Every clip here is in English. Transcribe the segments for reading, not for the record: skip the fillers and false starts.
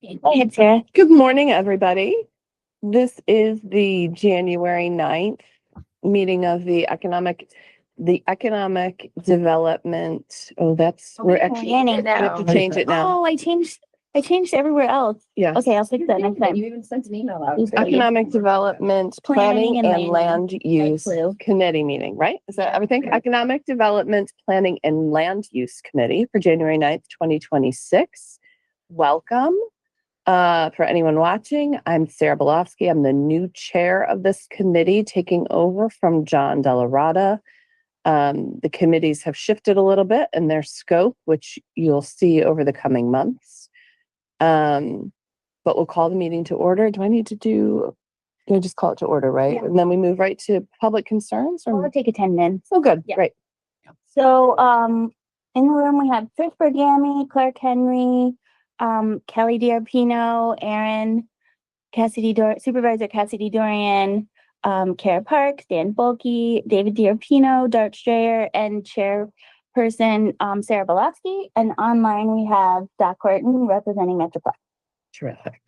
Go ahead, Sarah. Good morning, everybody. This is the January 9th meeting of the economic development. Oh, we're actually, Planning. we have to change it now. Oh, I changed everywhere else. Yes. Okay, I'll fix that next time. You even sent an email out. Economic Development Planning Planning and and Land Use clue. Committee meeting, right? Is that everything? Economic Development Planning and Land Use Committee for January 9th, 2026. Welcome. For anyone watching, I'm Sarah Belofsky. I'm the new chair of this committee, taking over from John Delarada. The committees have shifted a little bit in their scope, which you'll see over the coming months. But we'll call the meeting to order. Do I just call it to order, right? Yeah. And then we move right to public concerns? We'll take attendance. Oh, good. Yeah. Great. So, in the room we have Trish Bergami, Clark Henry, Kelly Diarpino, Aaron, Supervisor Cassidy Dorian, Kara Parks, Dan Bulkey, David Diarpino, Dart Strayer, and Chairperson Sarah Belofsky. And online we have Doc Horton representing Metroplex. Terrific.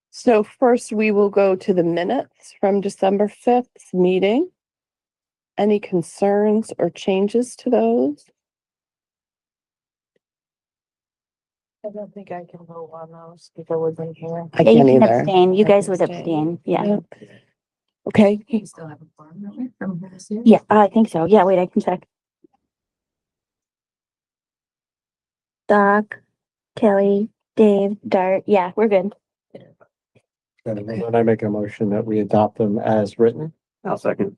So first we will go to the minutes from December 5th meeting. Any concerns or changes to those? I don't think I can vote on those if I wasn't here. I Yeah, you can't can either. abstain. You I guys can would abstain. Yeah. Yep. Okay. We still have a form, don't we, from this year? Yeah, I think so. Yeah, wait, I can check. Doc, Kelly, Dave, Dart. Yeah, we're good. And I make a motion that we adopt them as written. I'll second.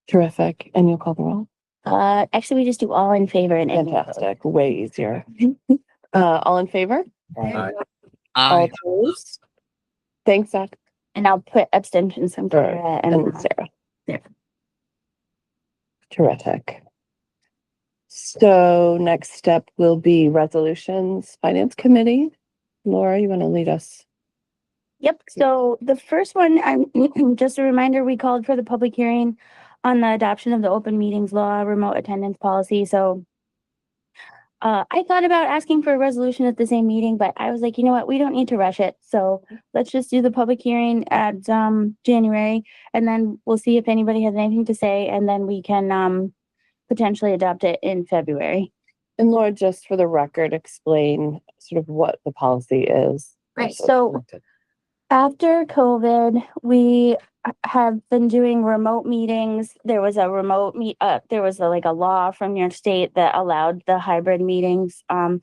Terrific. And you'll call the roll? Actually, we just do all in favor and Fantastic. Way easier. All in favor? Aye. All opposed? Thanks, Zach. And I'll put abstentions from Sarah And and Sarah. Yeah. Terrific. So next step will be resolutions, Finance Committee. Laura, you want to lead us? Yep. So the first one, I'm just a reminder, we called for the public hearing on the adoption of the open meetings law, remote attendance policy. So I thought about asking for a resolution at the same meeting, but I was like, you know what, we don't need to rush it. So let's just do the public hearing at January, and then we'll see if anybody has anything to say, and then we can potentially adopt it in February. And Laura, just for the record, explain sort of what the policy is. Right. So after COVID, we have been doing remote meetings. There was a like a law from New York State that allowed the hybrid meetings. And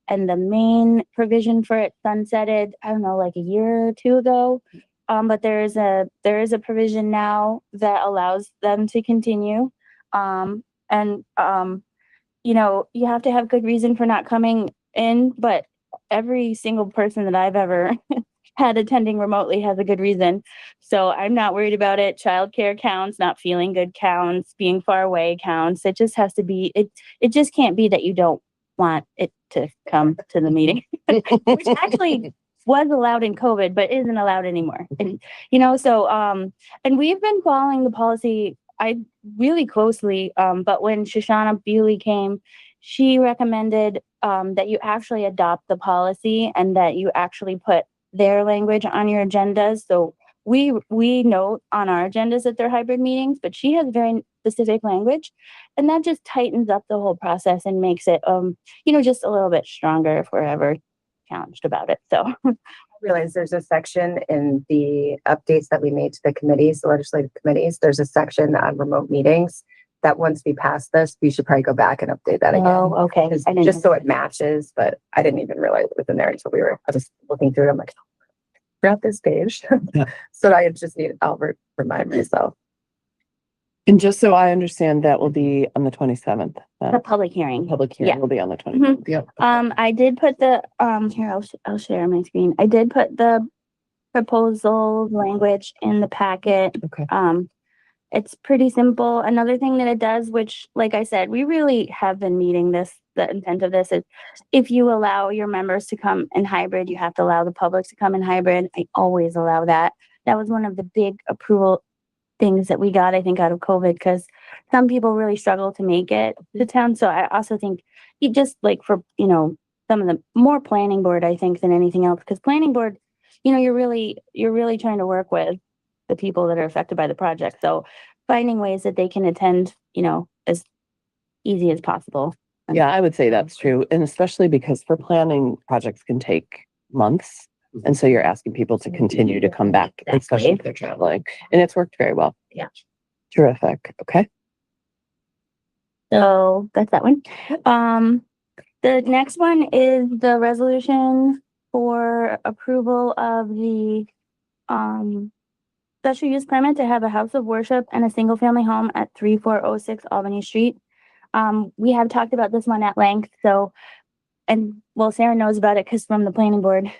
the main provision for it sunsetted, I don't know, like a year or two ago. But there is a provision now that allows them to continue. You know, you have to have good reason for not coming in, but every single person that I've ever had attending remotely has a good reason. So I'm not worried about it. Childcare counts, not feeling good counts, being far away counts. It just has to be, it just can't be that you don't want it to come to the meeting, which actually was allowed in COVID, but isn't allowed anymore. And, you know, so, and we've been following the policy really closely. But when Shoshana Bewley came, she recommended that you actually adopt the policy and that you actually put their language on your agendas. So we note on our agendas that they're hybrid meetings, but she has very specific language, and that just tightens up the whole process and makes it, you know, just a little bit stronger if we're ever challenged about it. So I realize there's a section in the updates that we made to the committees, the legislative committees. There's a section on remote meetings that once we pass this, we should probably go back and update that again. Oh, okay. Just so it matches, but I didn't even realize it was in there until I was looking through it. I'm like, grab this page. So I just need Albert remind myself. And just so I understand, that will be on the 27th. the public hearing. Public hearing Yeah. will be on the 27th. Yep. I did put the, here, I'll share my screen. I did put the proposal language in the packet. Okay. It's pretty simple. Another thing that it does, which, like I said, we really have been meeting this, the intent of this is if you allow your members to come in hybrid, you have to allow the public to come in hybrid. I always allow that. That was one of the big approval things that we got, I think, out of COVID, because some people really struggle to make it to town. So I also think you just like for, you know, some of the more planning board, I think, than anything else, because planning board, you know, you're really trying to work with the people that are affected by the project. So finding ways that they can attend, you know, as easy as possible. Yeah, I would say that's true. And especially because for planning, projects can take months. And so you're asking people to continue to come back, especially if they're traveling. And it's worked very well. Yeah. Terrific. Okay. So that's that one. The next one is the resolution for approval of the, special use permit to have a house of worship and a single family home at 3406 Albany Street. We have talked about this one at length, so, and well, Sarah knows about it because from the planning board.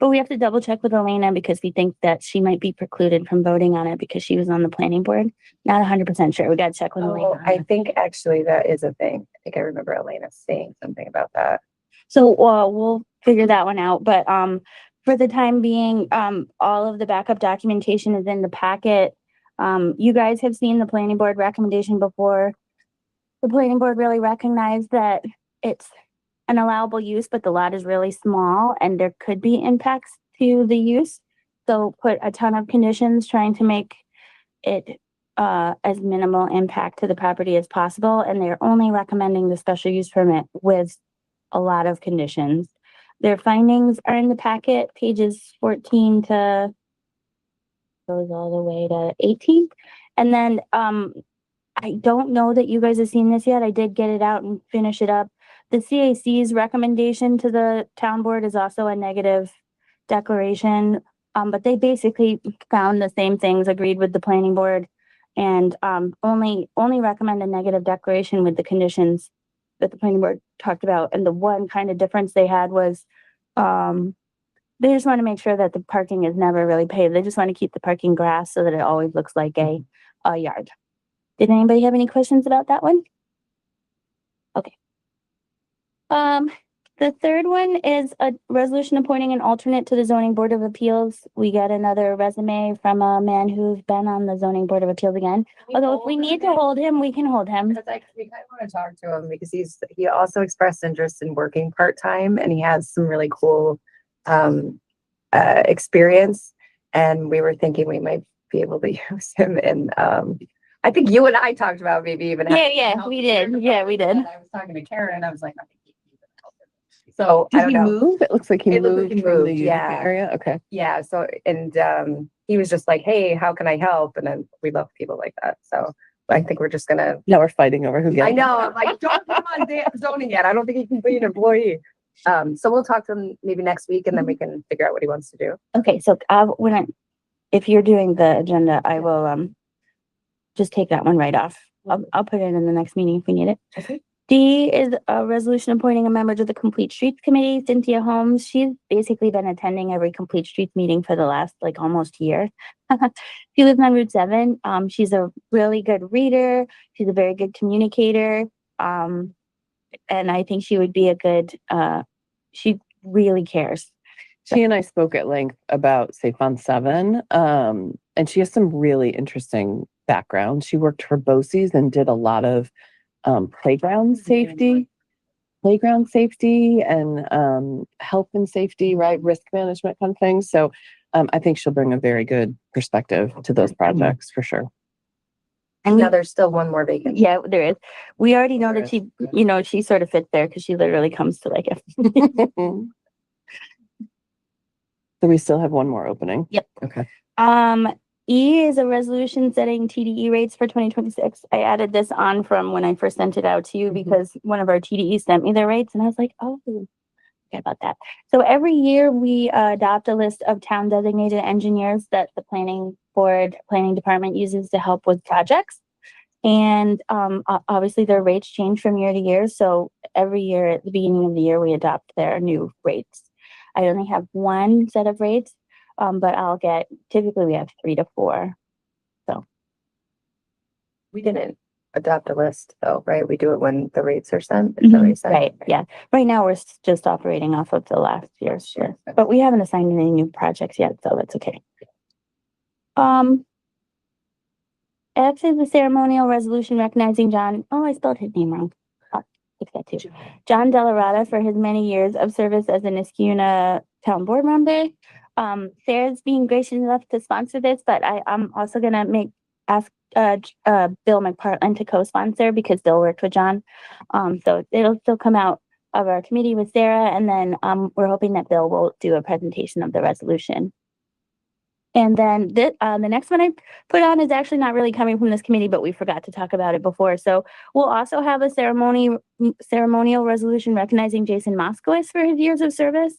But we have to double check with Elena because we think that she might be precluded from voting on it because she was on the planning board. Not 100% sure. We gotta check with Elena. Oh, I think actually that is a thing. I think I remember Elena saying something about that. So, we'll figure that one out, but, for the time being, all of the backup documentation is in the packet. You guys have seen the planning board recommendation before. The planning board really recognized that it's an allowable use, but the lot is really small and there could be impacts to the use. So put a ton of conditions trying to make it, as minimal impact to the property as possible, and they're only recommending the special use permit with a lot of conditions. Their findings are in the packet, pages 14 to goes all the way to 18. And then, I don't know that you guys have seen this yet. I did get it out and finish it up. The CAC's recommendation to the town board is also a negative declaration. But they basically found the same things, agreed with the planning board, and only recommend a negative declaration with the conditions that the planning board talked about. And the one kind of difference they had was they just want to make sure that the parking is never really paved. They just want to keep the parking grass so that it always looks like a yard. Did anybody have any questions about that one? Okay. The third one is a resolution appointing an alternate to the zoning board of appeals. We got another resume from a man who's been on the zoning board of appeals again. Although if we need to hold him, we can hold him. Because we kind of want to talk to him because he also expressed interest in working part-time and he has some really cool experience. And we were thinking we might be able to use him in I think you and I talked about maybe even. Yeah, we did. Yeah, we did. I was talking to Karen and I was like, I think he can help him. So I Did don't he know. move? It looks like he It looks like moved he from the moved, Utica yeah. area. Okay. Yeah. So, and he was just like, hey, how can I help? And then we love people like that. So I think we're just gonna. Now we're fighting over who gets. I know. I'm like, don't put him on zoning yet. I don't think he can be an employee. So we'll talk to him maybe next week and then we can figure out what he wants to do. Okay, so if you're doing the agenda, I will just take that one right off. I'll put it in the next meeting if we need it. Okay. D is a resolution appointing a member to the Complete Streets Committee, Cynthia Holmes. She's basically been attending every Complete Streets meeting for the last like almost year. She lives on Route 7. She's a really good reader. She's a very good communicator. And I think she would be a good, she really cares. She and I spoke at length about Safe on 7. And she has some really interesting background. She worked for BOCES and did a lot of playground safety and health and safety, right? Risk management kind of things. So I think she'll bring a very good perspective to those projects for sure. And Now there's still one more vacancy. yeah, there is. We already know There that she, you know, she sort of fits there because she literally comes to like So we still have one more opening. Yep. Okay. E is a resolution setting TDE rates for 2026. I added this on from when I first sent it out to you because one of our TDEs sent me their rates and I was like, oh, forget about that. So every year we adopt a list of town designated engineers that the planning department uses to help with projects. And obviously their rates change from year to year. So every year at the beginning of the year, we adopt their new rates. I only have one set of rates. But typically we have 3 to 4. We didn't adopt a list though, right? We do it when the rates are sent. Is that what you said? Right, yeah. Right now, we're just operating off of the last year's, sure. But we haven't assigned any new projects yet, so that's okay. F is the ceremonial resolution recognizing John. Oh, I spelled his name wrong. Take that too. John Delarada for his many years of service as a Niskuna town board member. Sarah's being gracious enough to sponsor this, but I'm also gonna ask Bill McPartland to co-sponsor because Bill worked with John. So it'll still come out of our committee with Sarah, and then we're hoping that Bill will do a presentation of the resolution. And then the next one I put on is actually not really coming from this committee, but we forgot to talk about it before. So we'll also have a ceremonial resolution recognizing Jason Moskowitz for his years of service.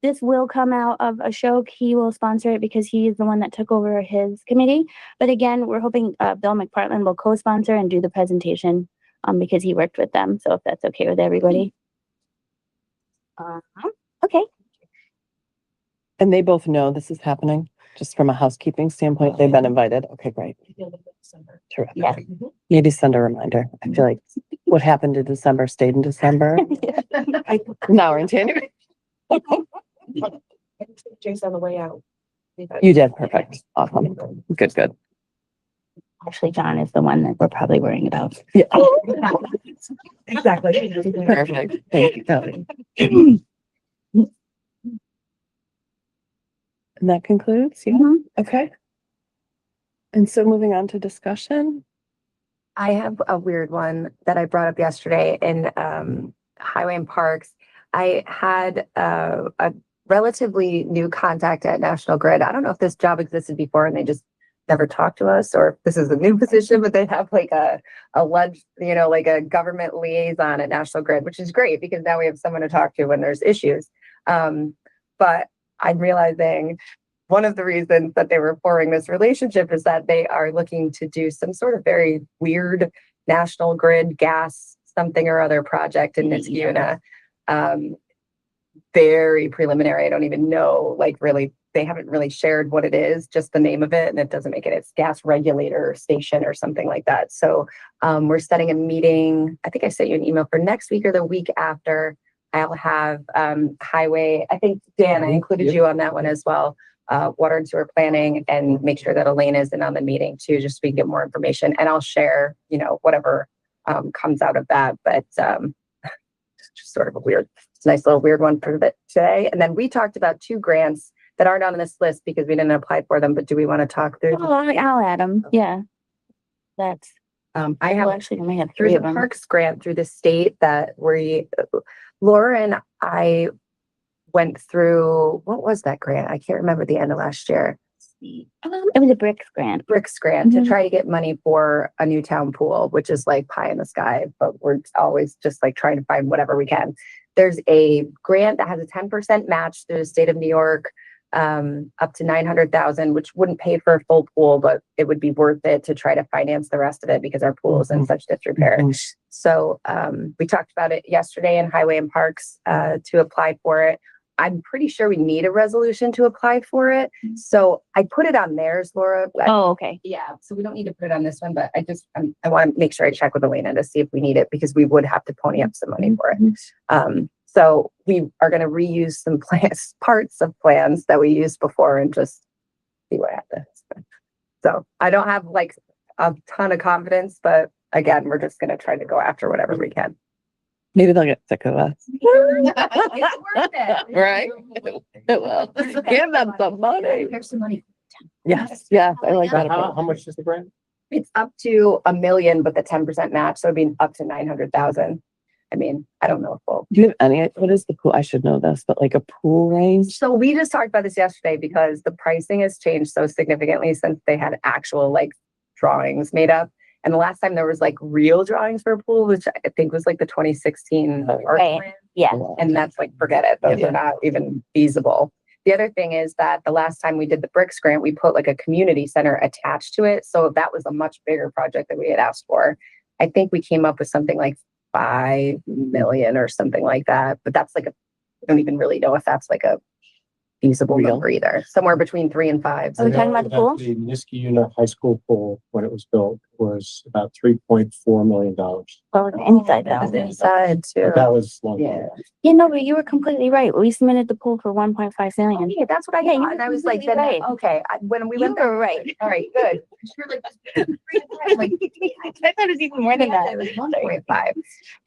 This will come out of Ashok. He will sponsor it because he is the one that took over his committee. But again, we're hoping Bill McPartland will co-sponsor and do the presentation because he worked with them. So if that's okay with everybody. Okay. And they both know this is happening, just from a housekeeping standpoint. They've been invited. Okay, great. Terrific. Yes. Maybe send a reminder. I feel like what happened in December stayed in December. Now we're in January. Jason on the way out. You did. Perfect. Awesome. Good, good. Actually, John is the one that we're probably worrying about. Yeah. Exactly. Perfect. Thank you, Kelly. And that concludes, yeah, okay. And so moving on to discussion. I have a weird one that I brought up yesterday in Highway and Parks. I had a relatively new contact at National Grid. I don't know if this job existed before and they just never talked to us, or if this is a new position, but they have like a lunch, like a government liaison at National Grid, which is great because now we have someone to talk to when there's issues. But I'm realizing one of the reasons that they were forming this relationship is that they are looking to do some sort of very weird National Grid gas something or other project in Niskuna. Very preliminary. I don't even know, really, they haven't really shared what it is, just the name of it, and it doesn't make it. It's gas regulator station or something like that. So we're setting a meeting. I think I sent you an email for next week or the week after. I'll have highway. I think, Dan, I included you on that one as well. Water and sewer planning, and make sure that Elaine is in on the meeting too, just so we can get more information. And I'll share, whatever comes out of that. But it's just sort of a nice little weird one for today. And then we talked about 2 grants that aren't on this list because we didn't apply for them. But do we want to talk through? Oh, I'll add them. Yeah. That's, I have actually, I may have 3 there's of a them. parks grant through the state that Laura and I went through. What was that grant? I can't remember the end of last year. It was a BRICS grant. BRICS grant to Mhm. try to get money for a new town pool, which is like pie in the sky, but we're always just like trying to find whatever we can. There's a grant that has a 10% match through the state of New York, up to 900,000, which wouldn't pay for a full pool, but it would be worth it to try to finance the rest of it because our pool is in such disrepair. So we talked about it yesterday in Highway and Parks to apply for it. I'm pretty sure we need a resolution to apply for it. So I put it on theirs, Laura. Oh, okay. Yeah, so we don't need to put it on this one, but I want to make sure I check with Elena to see if we need it because we would have to pony up some money for it. So we are going to reuse some parts of plans that we used before and just see what happens. So I don't have like a ton of confidence, but again, we're just going to try to go after whatever we can. Maybe they'll get sick of us. It's worth it. Right? It will. Give them some money. Here's some money. Yes, yes, I like that. How approach. much is the grant? It's up to $1 million, but the 10% match, so it'd be up to 900,000. I mean, I don't know if we'll. Do you have any, what is the pool? I should know this, but like a pool range? So we just talked about this yesterday because the pricing has changed so significantly since they had actual drawings made up. And the last time there was real drawings for a pool, which I think was the 2016 art Right. plan. Yeah. And that's forget it. Those Yeah. are not even feasible. The other thing is that the last time we did the BRICS grant, we put a community center attached to it. So that was a much bigger project that we had asked for. I think we came up with something like 5 million or something like that. But that's I don't even really know if that's a feasible Real. number either, somewhere between 3 and 5. Are we So talking about the pool? The Niskayuna High School pool, when it was built, was about $3.4 million. Well, it's inside that was though. inside too. But that was long. Yeah. Yeah, no, but you were completely right. We submitted the pool for 1.5 million. Yeah, that's what I Yeah, you thought. were And I was like, completely then, right. okay, when we You went back, were right. all right, good. You're like, like, I thought it was even more than yeah, that. it was 1.5.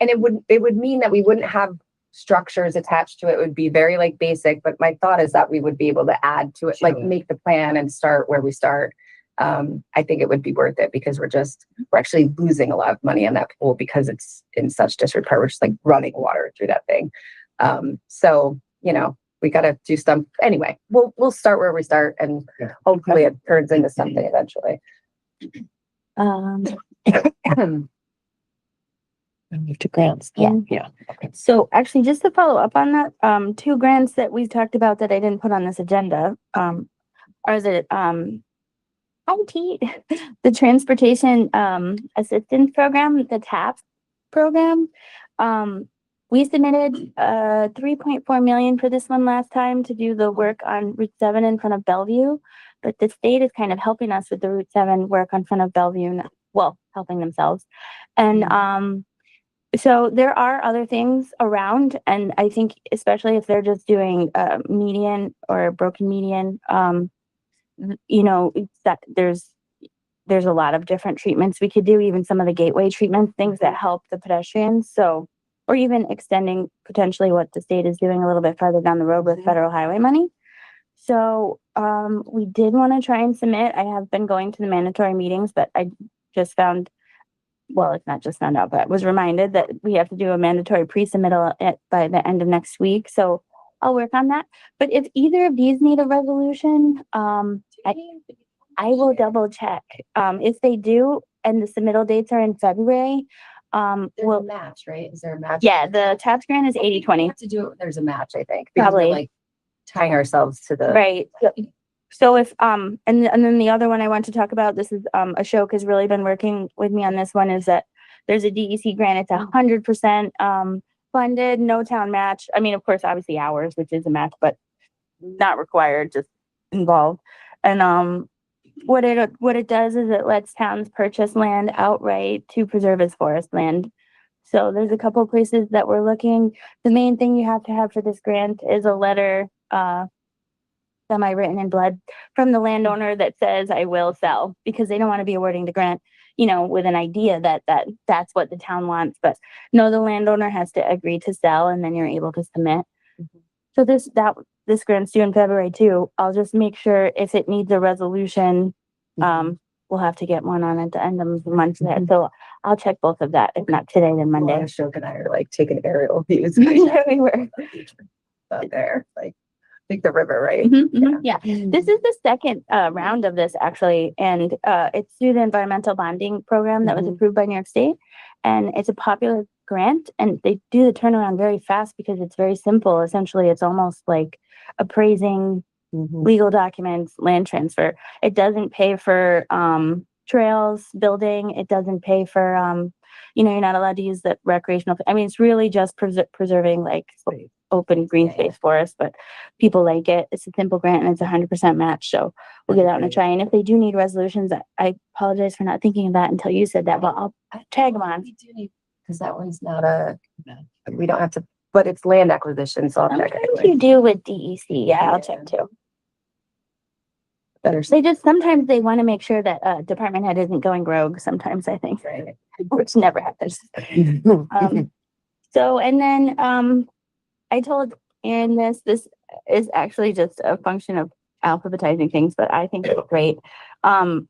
And it would mean that we wouldn't have structures attached to it. It would be very like basic, but my thought is that we would be able to add to it, like make the plan and start where we start. I think it would be worth it because we're actually losing a lot of money on that pool because it's in such disrepair. We're just like running water through that thing. So, we got to do some, anyway, we'll start where we start and Yeah. hopefully it turns into something eventually. Um, Move to grants. Yeah. Yeah. so actually, just to follow up on that, 2 grants that we talked about that I didn't put on this agenda, are the transportation, assistance program, the TAP program. We submitted, 3.4 million for this one last time to do the work on Route 7 in front of Bellevue. But the state is kind of helping us with the Route 7 work on front of Bellevue, well, helping themselves. And, so there are other things around, and I think especially if they're just doing a median or a broken median, it's that there's a lot of different treatments we could do, even some of the gateway treatments, things that help the pedestrians. So, or even extending potentially what the state is doing a little bit farther down the road with federal highway money. So, we did want to try and submit. I have been going to the mandatory meetings, but I just found, well, it's not just found out, but was reminded that we have to do a mandatory pre-submittal by the end of next week. So I'll work on that. But if either of these need a resolution, I will double check. If they do, and the submittal dates are in February, There's a match, right? Is there a match? yeah, the TAPS grant is 80-20. We have to do it. There's a match, I think. Because we're, Probably. like tying ourselves to the. Right. So if, and then the other one I want to talk about, this is, Ashok has really been working with me on this one, is that there's a DEC grant. It's 100%, funded, no town match. I mean, of course, obviously ours, which is a match, but not required, just involved. And, what it does is it lets towns purchase land outright to preserve as forest land. So there's a couple places that we're looking. The main thing you have to have for this grant is a letter, semi-written in blood from the landowner that says I will sell, because they don't want to be awarding the grant, with an idea that that's what the town wants. But no, the landowner has to agree to sell, and then you're able to submit. So this grant's due in February too. I'll just make sure if it needs a resolution, we'll have to get one on at the end of the month there. So I'll check both of that. If not today, then Monday. Ashok and I are like taking aerial views. Yeah, we were. Out there, like, I think the river, right? Yeah. This is the second round of this actually, and it's through the environmental bonding program that was approved by New York State, and it's a popular grant, and they do the turnaround very fast because it's very simple. Essentially, it's almost like appraising legal documents, land transfer. It doesn't pay for trails, building. It doesn't pay for you're not allowed to use the recreational. I mean, it's really just preserving like open green space forest, but people like it. It's a simple grant and it's 100% match. So we'll get out and try. And if they do need resolutions, I apologize for not thinking of that until you said that, but I'll tag them on. We do need, because that one's not we don't have to, but it's land acquisition, so I'll check Sometimes it. you do with DEC. Yeah, I'll check too. Better Sometimes they want to make sure that department head isn't going rogue sometimes, I think, right. which never happens. So, and then, I told Aaron this is actually just a function of alphabetizing things, but I think it's great.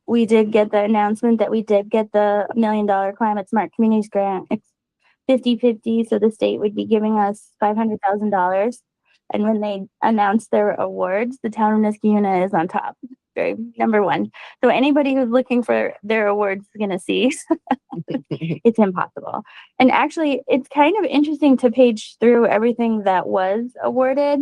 We did get the announcement that we did get the $1 million Climate Smart Communities grant. It's 50-50, so the state would be giving us $500,000. And when they announced their awards, the town of Niskayuna is on top, number one. So anybody who's looking for their awards is gonna see it's impossible. And actually, it's kind of interesting to page through everything that was awarded.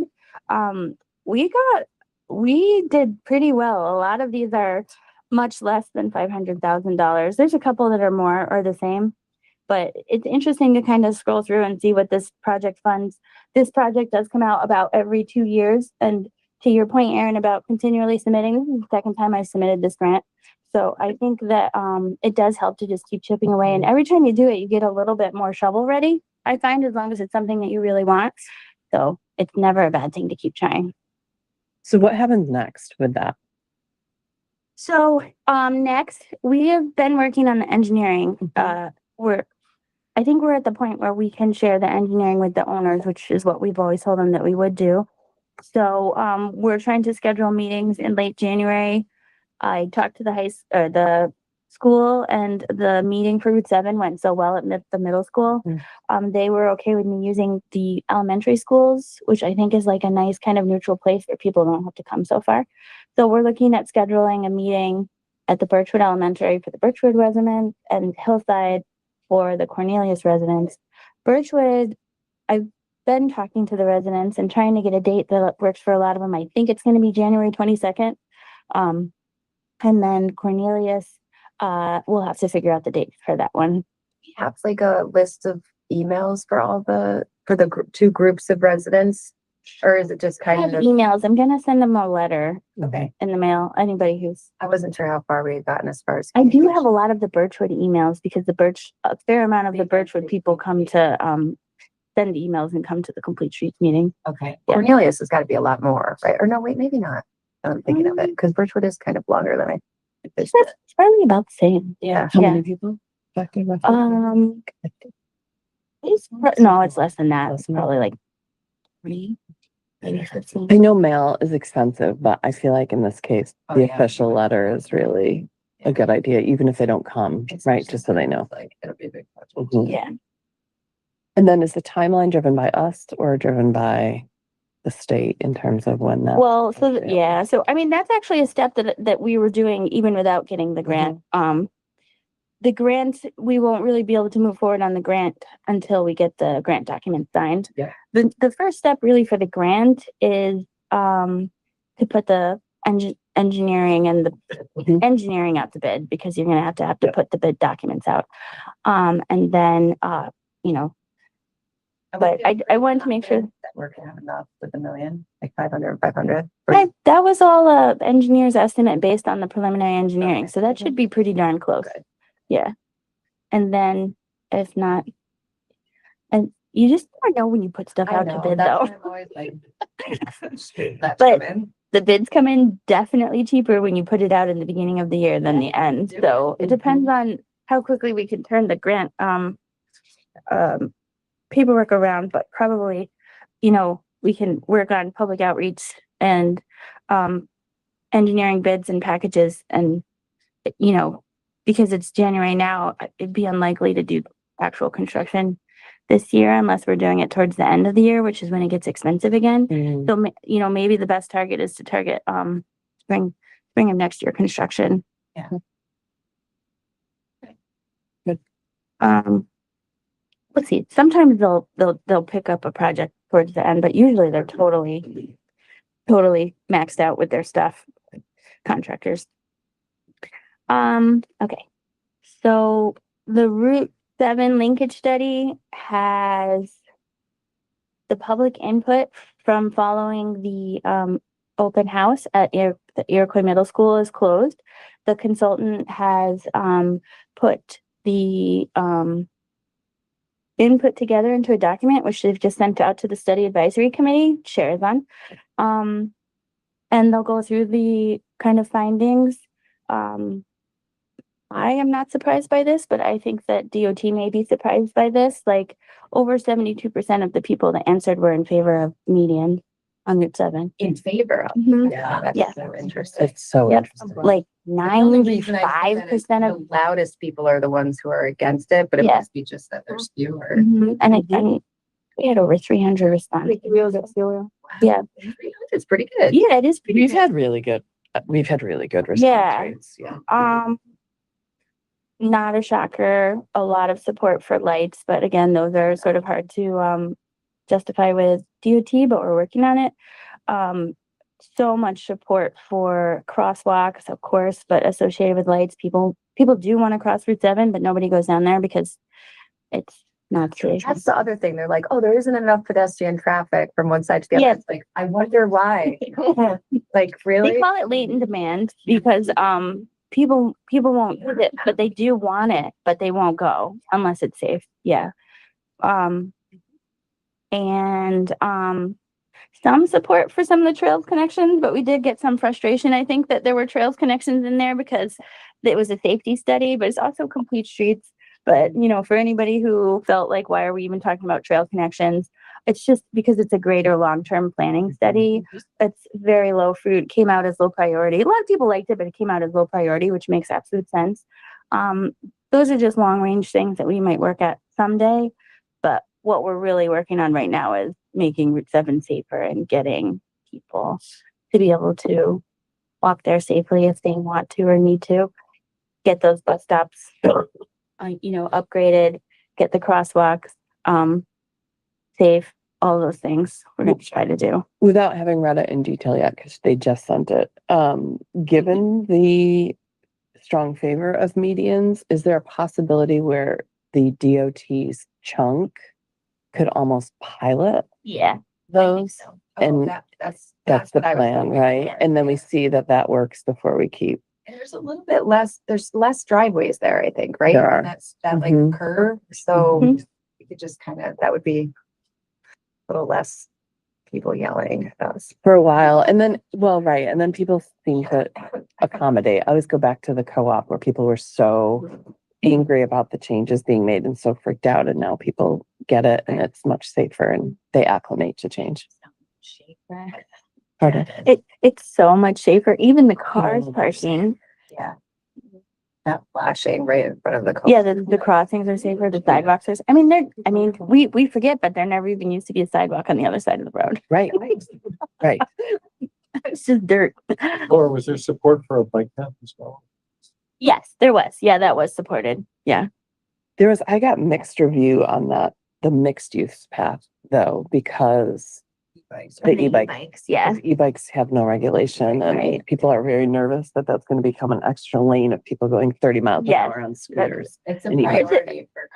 We did pretty well. A lot of these are much less than $500,000. There's a couple that are more or the same, but it's interesting to kind of scroll through and see what this project funds. This project does come out about every 2 years, and to your point, Erin, about continually submitting, this is the second time I submitted this grant. So I think that, it does help to just keep chipping away. And every time you do it, you get a little bit more shovel ready. I find as long as it's something that you really want. So it's never a bad thing to keep trying. So what happens next with that? So, next, we have been working on the engineering. I think we're at the point where we can share the engineering with the owners, which is what we've always told them that we would do. So, we're trying to schedule meetings in late January. I talked to the school, and the meeting for Route 7 went so well at the middle school. They were okay with me using the elementary schools, which I think is like a nice kind of neutral place where people don't have to come so far. So we're looking at scheduling a meeting at the Birchwood Elementary for the Birchwood residents and Hillside for the Cornelius residents. Birchwood, I've been talking to the residents and trying to get a date that works for a lot of them. I think it's going to be January 22nd. And then Cornelius, we'll have to figure out the date for that one. We have like a list of emails for two groups of residents, or is it just I have kind of? emails. I'm gonna send them a letter Okay, in the mail. Anybody who's, I wasn't sure how far we had gotten as far as. I do have a lot of the Birchwood emails because a fair amount of the Birchwood people come to, send emails and come to the Complete Streets meeting. Okay, Yeah. Cornelius has got to be a lot more, right? Or no, wait, maybe not. I'm thinking of it because Birchwood is kind of longer than I. It's probably about the same. Yeah. How Yeah. many people? Roughly? No, it's less than that. Less It's than that. probably like 3, maybe 15. I know mail is expensive, but I feel like in this case, Oh, the yeah. official letter is really a good idea, even if they don't come, right? Just so they know. Like, it'll be a big project. Mhm. Yeah. And then is the timeline driven by us or driven by the state in terms of when that? Well, so, Okay. yeah, so I mean, that's actually a step that we were doing even without getting the grant. The grant, we won't really be able to move forward on the grant until we get the grant document signed. Yeah. The first step really for the grant is, to put the engineering and the Mhm. engineering out to bid, because you're gonna have to put the bid documents out. And then, you know, but I wanted to make sure. That we're gonna have enough with $1 million, like 500, 500. That was all the engineer's estimate based on the preliminary engineering, Okay. so that should be pretty darn close. Good. Yeah. And then if not, and you just never know when you put stuff I out to know, bid that's though. why I'm always like. That's But- coming. The bids come in definitely cheaper when you put it out in the beginning of the year than the end. do. So it depends on how quickly we can turn the grant paperwork around, but probably, we can work on public outreach and engineering bids and packages, and because it's January now, it'd be unlikely to do actual construction this year unless we're doing it towards the end of the year, which is when it gets expensive again. Mm. So, maybe the best target is to target, spring of next year construction. Yeah. Good. Let's see, sometimes they'll pick up a project towards the end, but usually they're totally maxed out with their stuff, contractors. Okay. So the Route 7 linkage study has the public input from following the open house at the Iroquois Middle School is closed. The consultant has put the input together into a document, which they've just sent out to the study advisory committee, Sharazan. And they'll go through the kind of findings. I am not surprised by this, but I think that DOT may be surprised by this. Like over 72% of the people that answered were in favor of median on Route 7. In favor of. Mhm. Yeah, Yeah. that's so interesting. It's so Yep. interesting. Like The only reason I think that is 95% of, The loudest people are the ones who are against it, but it Yeah. must be just that there's fewer. Mhm. And we had over 300 responses. Yeah. It's pretty good. Yeah, it is pretty We've good. had really good response Yeah. rates. Yeah. Not a shocker, a lot of support for lights, but again, those are sort of hard to justify with DOT, but we're working on it. So much support for crosswalks, of course, but associated with lights, people do want to cross Route 7, but nobody goes down there because it's not safe. That's the other thing. They're like, oh, there isn't enough pedestrian traffic from one side to the other. Yeah. It's like, I wonder why. Like, They really? call it latent demand because people won't use it, but they do want it, but they won't go unless it's safe. Yeah. And some support for some of the trails connections, but we did get some frustration. I think that there were trails connections in there because it was a safety study, but it's also complete streets. But you know, for anybody who felt like, why are we even talking about trail connections? It's just because it's a greater long-term planning study. It's very low fruit, came out as low priority. A lot of people liked it, but it came out as low priority, which makes absolute sense. Those are just long-range things that we might work at someday. But what we're really working on right now is making Route 7 safer and getting people to be able to walk there safely if they want to or need to. Get those bus stops, upgraded, get the crosswalks, safe, all those things we're going to try to do. Without having read it in detail yet, because they just sent it, given the strong favor of medians, is there a possibility where the DOT's chunk could almost pilot Yeah. those? Oh, And that's That's the what I was plan, thinking. right? Yeah. And then we see that that works before we keep. And there's a little bit less, there's less driveways there, I think, right? There are. And that's that Mhm. like curve, so Mhm. we could just kind of, that would be a little less people yelling at us. For a while, and then, well, right, and then people seem to accommodate. I always go back to the co-op where people were so angry about the changes being made and so freaked out, and now people get it and it's much safer and they acclimate to change. Pardon? It's so much safer. Even the cars parking. Yeah. Not flashing right in front of the. Yeah, the crossings are safer, the sidewalks are, we forget, but there never even used to be a sidewalk on the other side of the road. Right, right. It's just dirt. Or was there support for a bike path as well? Yes, there was. Yeah, that was supported. Yeah. I got mixed review on the mixed use path though, because the e-bikes. Yeah. because e-bikes have no regulation and Right. people are very nervous that that's going to become an extra lane of people going 30 miles an Yes, hour on scooters. It's a And even- priority for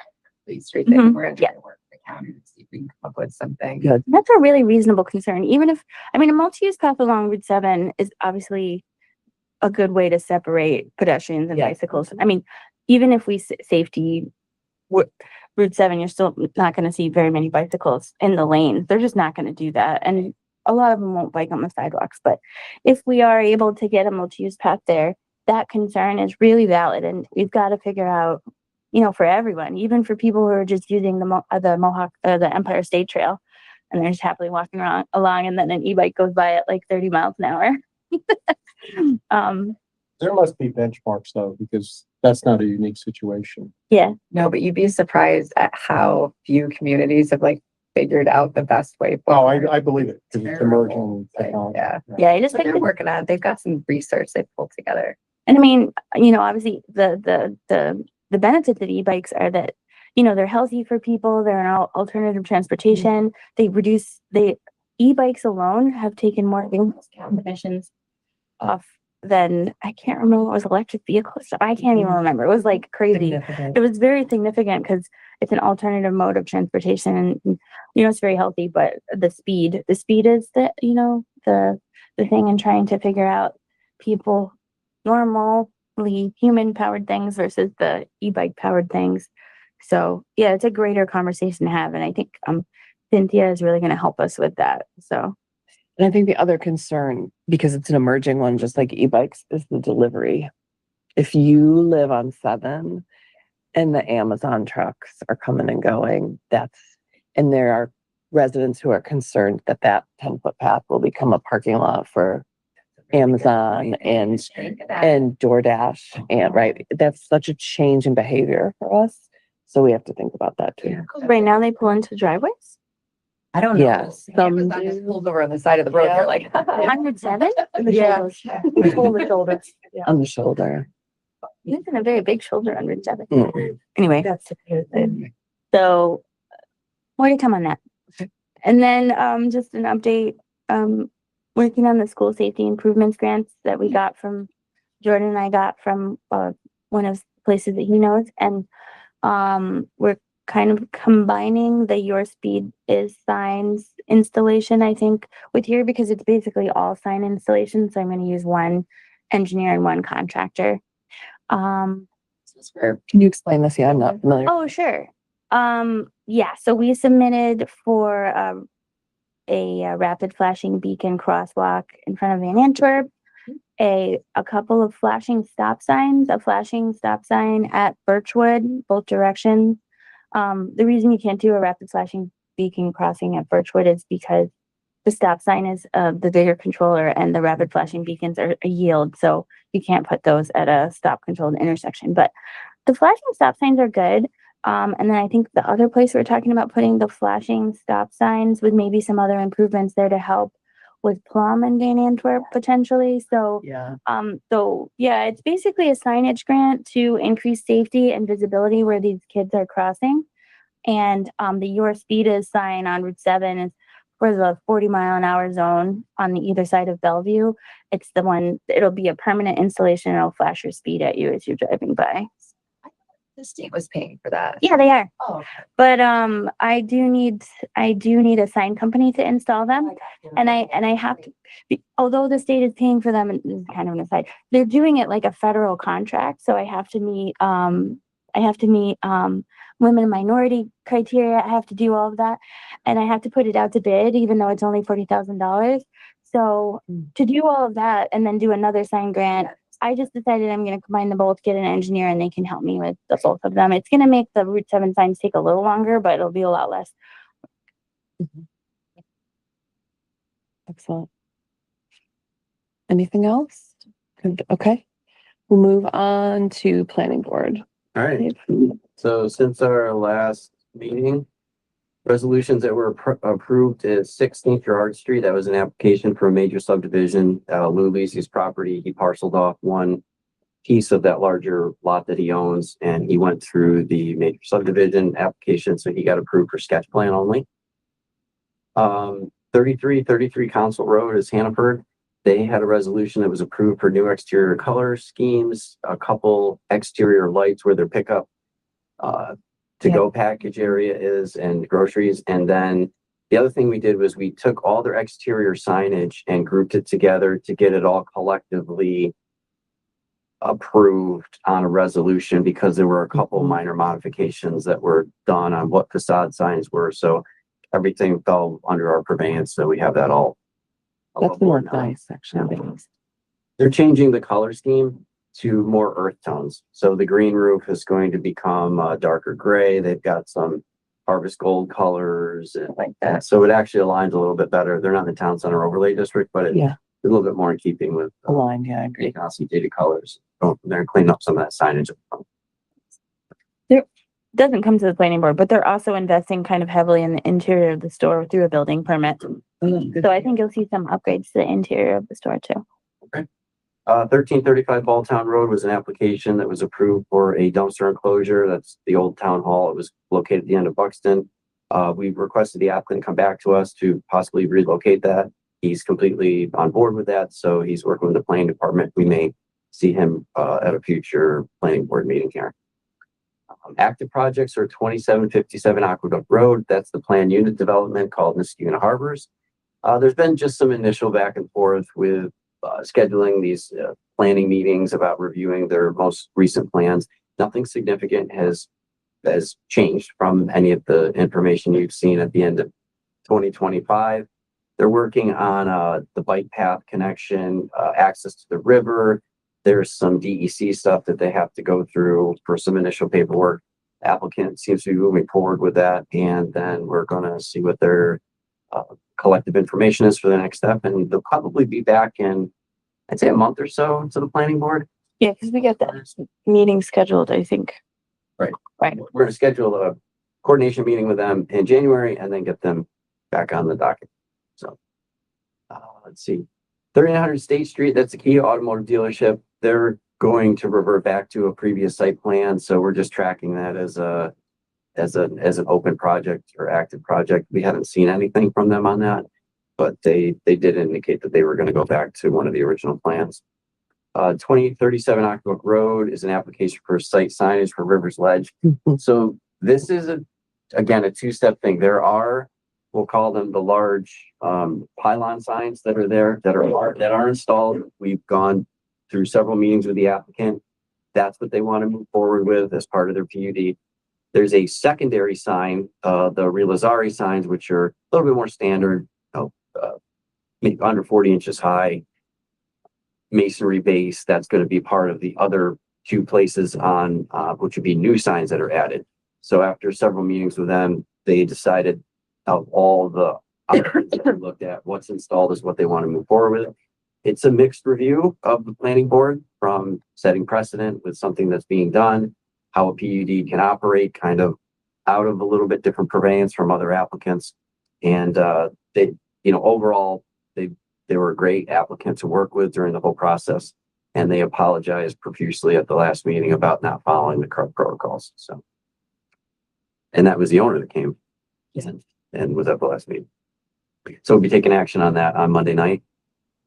Fleet Street Mhm, thing. We're gonna try yeah. to work with the county to see if we can come up with something. Good. That's a really reasonable concern. Even if, a multi-use path along Route 7 is obviously a good way to separate pedestrians and Yeah. bicycles. Even if we safety Route 7, you're still not going to see very many bicycles in the lanes. They're just not going to do that. And a lot of them won't bike on the sidewalks. But if we are able to get a multi-use path there, that concern is really valid. And we've got to figure out, for everyone, even for people who are just using the Empire State Trail, and they're just happily walking along, and then an e-bike goes by at like 30 miles an hour. There must be benchmarks though, because that's not a unique situation. Yeah. No, but you'd be surprised at how few communities have like figured out the best way. Oh, forward. I believe it, because it's Terrible. emerging Like, technology. yeah. Yeah. I just But think they're working on it. They've got some research they've pulled together. And obviously the benefits of e-bikes are that, they're healthy for people. They're an alternative transportation. They reduce, e-bikes alone have taken more emissions off than, I can't remember what was electric vehicles. I can't even remember. It was like crazy. It was very significant because it's an alternative mode of transportation and, it's very healthy, but the speed is the thing in trying to figure out people normally human powered things versus the e-bike powered things. So yeah, it's a greater conversation to have. And I think, Cynthia is really going to help us with that. So. And I think the other concern, because it's an emerging one, just like e-bikes, is the delivery. If you live on 7 and the Amazon trucks are coming and going, and there are residents who are concerned that 10-foot path will become a parking lot for Amazon and DoorDash. And right, that's such a change in behavior for us. So we have to think about that too. Right now they pull into driveways. I don't know. Yes, some Amazon just do. pulled over on the side of the road. Yeah. You're like. 107? Yeah. On the shoulder. He's in a very big shoulder on Route 7. Mm. Anyway, so more to come on that. And then just an update, working on the school safety improvements grants that we got from Jordan and I got from one of the places that he knows. And we're kind of combining the Your Speed is signs installation, I think, with here because it's basically all sign installation. So I'm going to use one engineer and one contractor. Can you explain this? Yeah, I'm not familiar. Oh, sure. Yeah, so we submitted for a rapid flashing beacon crosswalk in front of Van Antwerp, a couple of flashing stop signs, a flashing stop sign at Birchwood, both directions. The reason you can't do a rapid flashing beacon crossing at Birchwood is because the stop sign is the bigger controller and the rapid flashing beacons are a yield, so you can't put those at a stop controlled intersection. But the flashing stop signs are good. And then I think the other place we're talking about putting the flashing stop signs with maybe some other improvements there to help with Plum and Van Antwerp potentially. So Yeah. yeah, it's basically a signage grant to increase safety and visibility where these kids are crossing. And the Your Speed is sign on Route 7 is for the 40-mile-an-hour zone on the either side of Bellevue. It's the one, it'll be a permanent installation. It'll flash your speed at you as you're driving by. The state was paying for that. Yeah, they are. Oh. But I do need a sign company to install them. And I have to, although the state is paying for them, and this is kind of an aside, they're doing it like a federal contract. So I have to meet women and minority criteria. I have to do all of that. And I have to put it out to bid, even though it's only $40,000. So to do all of that and then do another sign grant, I just decided I'm going to combine them both, get an engineer, and they can help me with the both of them. It's going to make the Route 7 signs take a little longer, but it'll be a lot less. Excellent. Anything else? Good. Okay. We'll move on to planning board. All right, so since our last meeting, resolutions that were approved is 16th Gerard Street. That was an application for a major subdivision. Lou Lisi's property. He parceled off one piece of that larger lot that he owns, and he went through the major subdivision application, so he got approved for sketch plan only. 3333 Council Road is Hannaford. They had a resolution that was approved for new exterior color schemes, a couple exterior lights where their pickup to-go package area is and groceries. And then the other thing we did was we took all their exterior signage and grouped it together to get it all collectively approved on a resolution because there were a couple minor modifications that were done on what facade signs were. So everything fell under our purveyance. So we have that all. That's more nice, actually. They're changing the color scheme to more earth tones. So the green roof is going to become darker gray. They've got some harvest gold colors and like that. So it actually aligns a little bit better. They're not in the town center overlay district, but it's a little bit more in keeping with aligned. Yeah, I agree. dated colors. Go from there and clean up some of that signage. Doesn't come to the planning board, but they're also investing kind of heavily in the interior of the store through a building permit. So I think you'll see some upgrades to the interior of the store too. Okay. 1335 Balltown Road was an application that was approved for a dumpster enclosure. That's the old town hall. It was located at the end of Buxton. We requested the applicant come back to us to possibly relocate that. He's completely on board with that. So he's working with the planning department. We may see him at a future planning board meeting here. Active projects are 2757 Aqueduct Road. That's the planned unit development called Niskuna Harbors. There's been just some initial back and forth with scheduling these planning meetings about reviewing their most recent plans. Nothing significant has changed from any of the information you've seen at the end of 2025. They're working on the bike path connection, access to the river. There's some DEC stuff that they have to go through for some initial paperwork. Applicant seems to be moving forward with that. And then we're going to see what their collective information is for the next step. And they'll probably be back in, I'd say, a month or so to the planning board. Yeah, because we got that meeting scheduled, I think. Right. Right. We're going to schedule a coordination meeting with them in January and then get them back on the docket. So let's see. 3900 State Street, that's a Kia automotive dealership. They're going to revert back to a previous site plan. So we're just tracking that as an open project or active project. We haven't seen anything from them on that, but they did indicate that they were going to go back to one of the original plans. 2037 Aqueduct Road is an application for site signage for Rivers Ledge. So this is again, a two-step thing. There are, we'll call them the large pylon signs that are there that are installed. We've gone through several meetings with the applicant. That's what they want to move forward with as part of their PUD. There's a secondary sign, the Realizari signs, which are a little bit more standard, maybe under 40 inches high, masonry base. That's going to be part of the other two places on, which would be new signs that are added. So after several meetings with them, they decided of all the options that we looked at, what's installed is what they want to move forward with. It's a mixed review of the planning board, from setting precedent with something that's being done, how a PUD can operate, kind of out of a little bit different purveyance from other applicants. And they, overall, they were a great applicant to work with during the whole process. And they apologized profusely at the last meeting about not following the correct protocols. So, and that was the owner that came and was at the last meeting. So we'll be taking action on that on Monday night.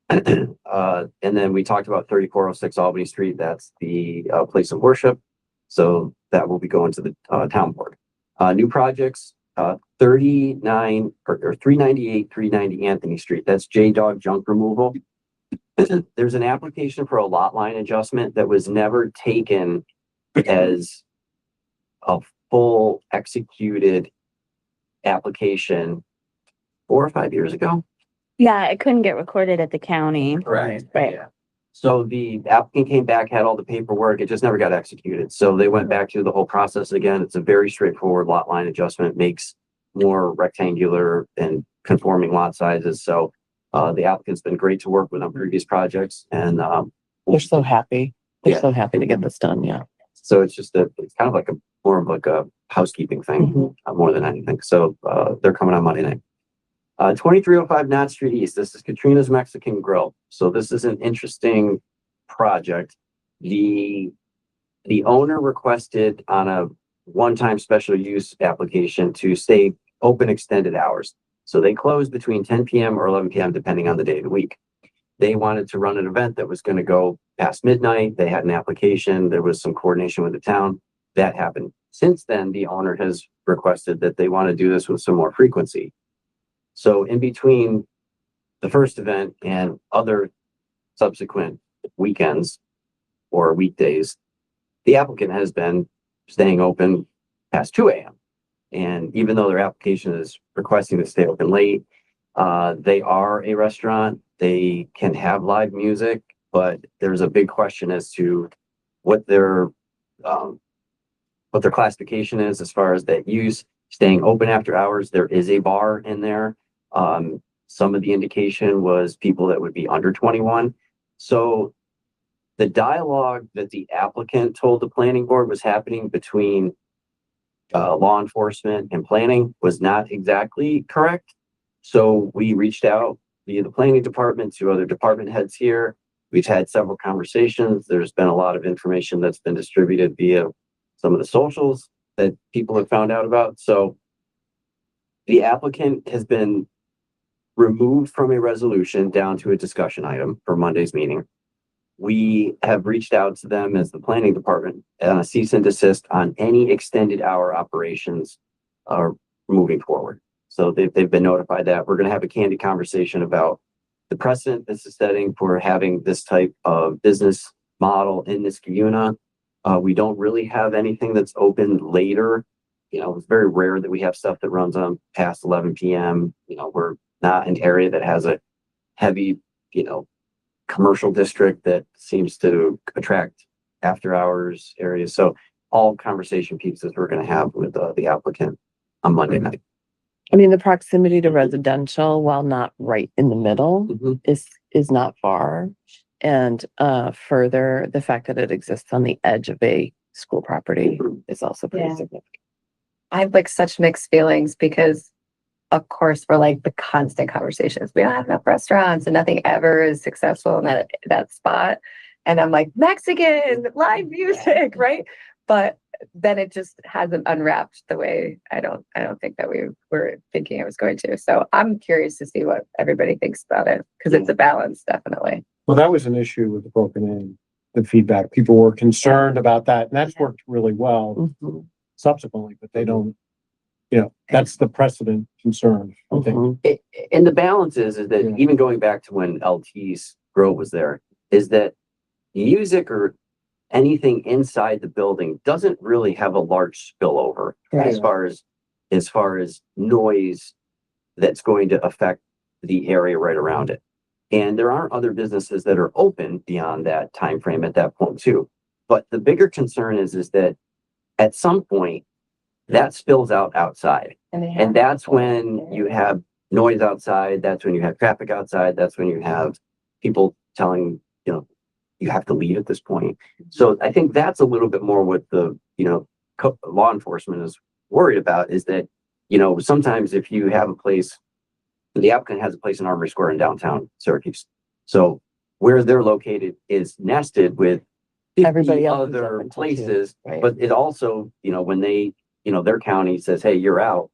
And then we talked about 3406 Albany Street. That's the place of worship. So that will be going to the town board. New projects, 39 or 398, 390 Anthony Street. That's J-Dog junk removal. There's an application for a lot line adjustment that was never taken as a full executed application 4 or 5 years ago. Yeah, it couldn't get recorded at the county. Right. Right. Yeah. So the applicant came back, had all the paperwork. It just never got executed. So they went back through the whole process again. It's a very straightforward lot line adjustment, makes more rectangular and conforming lot sizes. So the applicant's been great to work with on previous projects, and They're so happy. They're Yeah. so happy to get this done. Yeah. so it's just it's kind of like more of like a housekeeping thing, Mhm. more than anything. So they're coming on Monday night. 2305 Knott Street East. This is Katrina's Mexican Grill. So this is an interesting project. The owner requested on a one-time special use application to stay open extended hours. So they closed between 10 p.m. or 11 p.m. depending on the day of the week. They wanted to run an event that was going to go past midnight. They had an application. There was some coordination with the town. That happened. Since then, the owner has requested that they want to do this with some more frequency. So in between the first event and other subsequent weekends or weekdays, the applicant has been staying open past 2 a.m. And even though their application is requesting to stay open late, they are a restaurant. They can have live music, but there's a big question as to what their classification is as far as that use. Staying open after hours, there is a bar in there. Some of the indication was people that would be under 21. So the dialogue that the applicant told the planning board was happening between law enforcement and planning was not exactly correct. So we reached out via the planning department to other department heads here. We've had several conversations. There's been a lot of information that's been distributed via some of the socials that people have found out about. So the applicant has been removed from a resolution down to a discussion item for Monday's meeting. We have reached out to them as the planning department, cease and desist on any extended hour operations are moving forward. So they've been notified that we're going to have a candid conversation about the precedent this is setting for having this type of business model in Niskayuna. We don't really have anything that's open later. It's very rare that we have stuff that runs on past 11 p.m. We're not an area that has a heavy, commercial district that seems to attract after hours areas. So all conversation pieces we're going to have with the applicant on Monday night. I mean, the proximity to residential, while not right in the middle, Mhm. is not far. And further, the fact that it exists on the edge of a school property is also pretty Yeah. significant. I have like such mixed feelings because of course we're like the constant conversations. We don't have enough restaurants and nothing ever is successful in that spot. And I'm like, Mexican live music, right? But then it just hasn't unwrapped the way I don't think that we were thinking it was going to. So I'm curious to see what everybody thinks about it because it's a balance, definitely. Well, that was an issue with the broken in, the feedback. People were concerned about that, and that's worked really well Mhm. subsequently, but they don't you know, that's the precedent concern, I think. Mhm. And the balance is that Yeah. even going back to when LT's Grove was there, is that music or anything inside the building doesn't really have a large spillover Right. as far as noise that's going to affect the area right around it. And there aren't other businesses that are open beyond that time frame at that point too. But the bigger concern is that at some point that spills out outside. And that's when you have noise outside. That's when you have traffic outside. That's when you have people telling, you know, you have to leave at this point. So I think that's a little bit more what the, you know, law enforcement is worried about is that, you know, sometimes if you have a place, the applicant has a place in Armory Square in downtown Syracuse. So where they're located is nested with 50 Everybody else is other open till 2, places, right. but it also, you know, when they, you know, their county says, hey, you're out,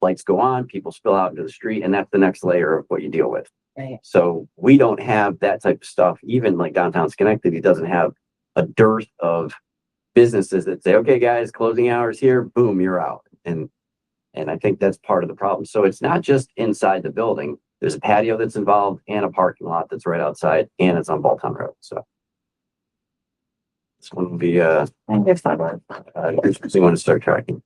lights go on, people spill out into the street, and that's the next layer of what you deal with. Right. So we don't have that type of stuff. Even like downtown Schenectady doesn't have a dearth of businesses that say, okay, guys, closing hours here, boom, you're out. And I think that's part of the problem. So it's not just inside the building. There's a patio that's involved and a parking lot that's right outside, and it's on Balltown Road. So this one will be It's fun one. interesting one to start tracking.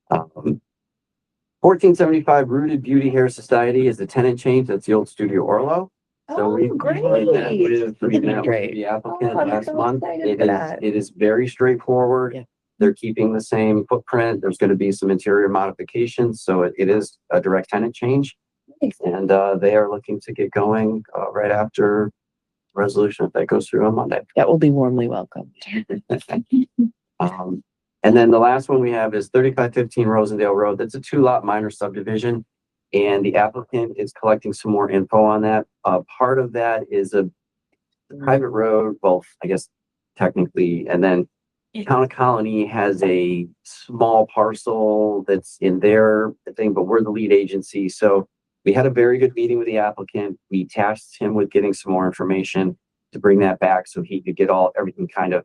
1475 Rooted Beauty Hair Society is the tenant change. That's the old Studio Orlo. So Oh, we great. met with Great. the applicant Oh, I'm last so month. excited for that. It is very straightforward. Yeah. They're keeping the same footprint. There's going to be some interior modifications. So it is a direct tenant change. And they are looking to get going right after resolution if that goes through on Monday. That will be warmly welcomed. And then the last one we have is 3515 Rosendale Road. That's a 2-lot minor subdivision. And the applicant is collecting some more info on that. Part of that is a private road, well, I guess technically, and then Town of Colony has a small parcel that's in their thing, but we're the lead agency. So we had a very good meeting with the applicant. We tasked him with getting some more information to bring that back so he could get everything kind of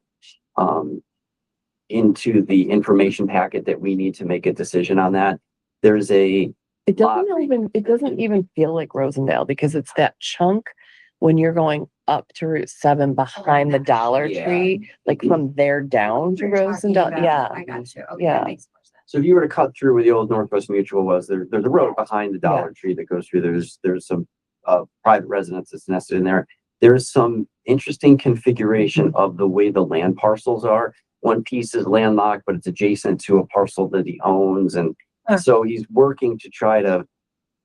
into the information packet that we need to make a decision on that. There's a It doesn't even feel like Rosendale because it's that chunk when you're going up to Route 7 behind the Dollar Yeah. Tree, like from there down to Rosendale. Yeah. I got you. Okay, Yeah. that makes more sense. So if you were to cut through where the old Northwest Mutual was, there's a road behind the Dollar Tree that goes through. There's some private residence that's nested in there. There's some interesting configuration of the way the land parcels are. One piece is landlocked, but it's adjacent to a parcel that he owns. And so he's working to try to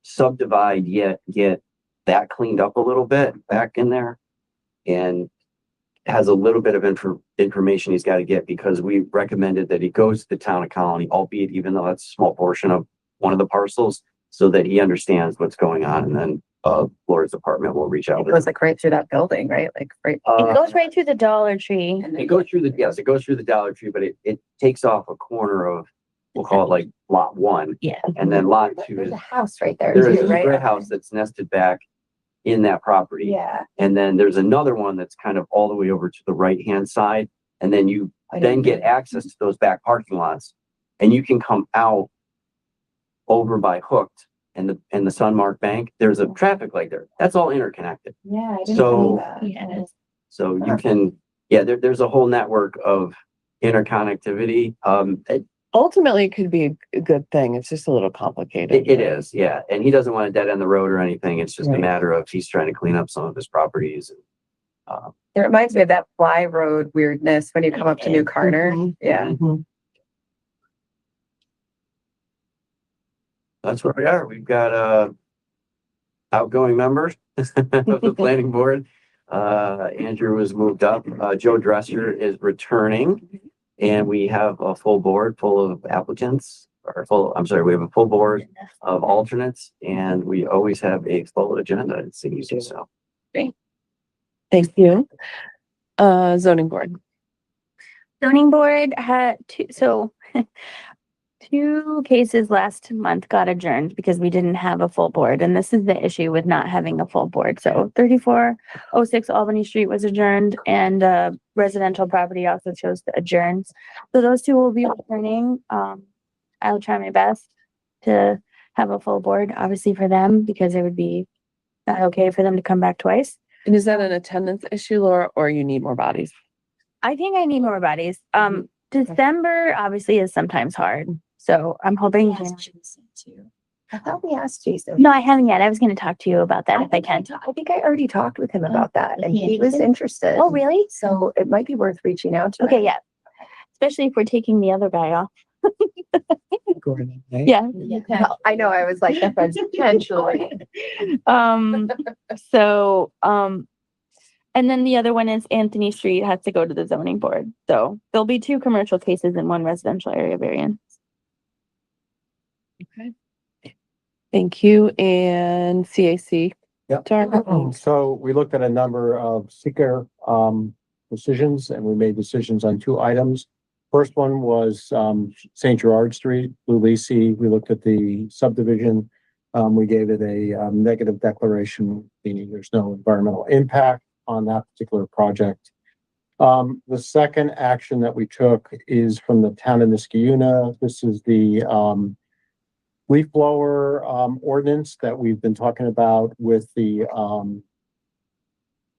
subdivide yet get that cleaned up a little bit back in there. And has a little bit of information he's got to get because we recommended that he goes to the Town of Colony, albeit even though that's a small portion of one of the parcels, so that he understands what's going on. And then Laura's department will reach out. It goes like right through that building, right? Like right. It goes right through the Dollar Tree. It goes through it goes through the Dollar Tree, but it takes off a corner of, we'll call it like lot 1. Yeah. And then lot 2 There's is, a house right there there is too, a right? gray house that's nested back in that property. Yeah. And then there's another one that's kind of all the way over to the right-hand side. And then you I then didn't get know. access to those back parking lots. And you can come out over by Hooked and the Sunmark Bank. There's a traffic light there. That's all interconnected. Yeah, I didn't So- know that. Yeah. So you can, there's a whole network of interconnectivity. Ultimately, it could be a good thing. It's just a little complicated. It is, yeah. And he doesn't want to dead end the road or anything. It's just a Right. matter of he's trying to clean up some of his properties. It reminds me of that fly road weirdness when you come up to New Carter. Mhm. Yeah. Mhm. That's where we are. We've got outgoing members of the planning board. Andrew was moved up. Joe Dresser is returning. And we have a full board full of applicants, we have a full board of alternates, and we always have a full agenda, it seems, so. Thank you. Zoning board. Zoning board had two cases last month got adjourned because we didn't have a full board. And this is the issue with not having a full board. So 3406 Albany Street was adjourned and residential property also chose to adjourn. So those two will be returning. I'll try my best. to have a full board, obviously for them, because it would be not okay for them to come back twice. And is that an attendance issue, Laura, or you need more bodies? I think I need more bodies. December obviously is sometimes hard, so I'm hoping. I thought we asked Jason. No, I haven't yet. I was gonna talk to you about that if I can. I think I already talked with him about that and he was interested. Oh, really? So it might be worth reaching out to Okay, him. yeah. Especially if we're taking the other guy off. Gordon, eh? Yeah. Well, I know, I was like, that's potentially. So, and then the other one is Anthony Street has to go to the zoning board. So there'll be 2 commercial cases and 1 residential area variance. Thank you. And CAC. Yep. Darla? So we looked at a number of seeker decisions and we made decisions on 2 items. First one was St. Gerard Street, Blue Lisi. We looked at the subdivision. We gave it a negative declaration, meaning there's no environmental impact on that particular project. The second action that we took is from the town of Niskayuna. This is the leaf blower ordinance that we've been talking about with the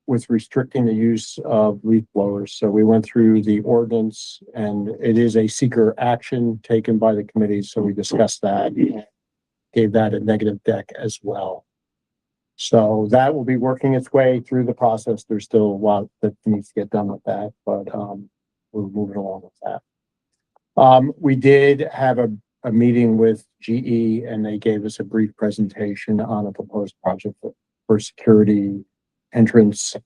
with restricting the use of leaf blowers. So we went through the ordinance and it is a seeker action taken by the committee. So we discussed that, gave that a negative deck as well. So that will be working its way through the process. There's still a lot that needs to get done with that, but we're moving along with that. We did have a meeting with GE and they gave us a brief presentation on a proposed project for security entrance,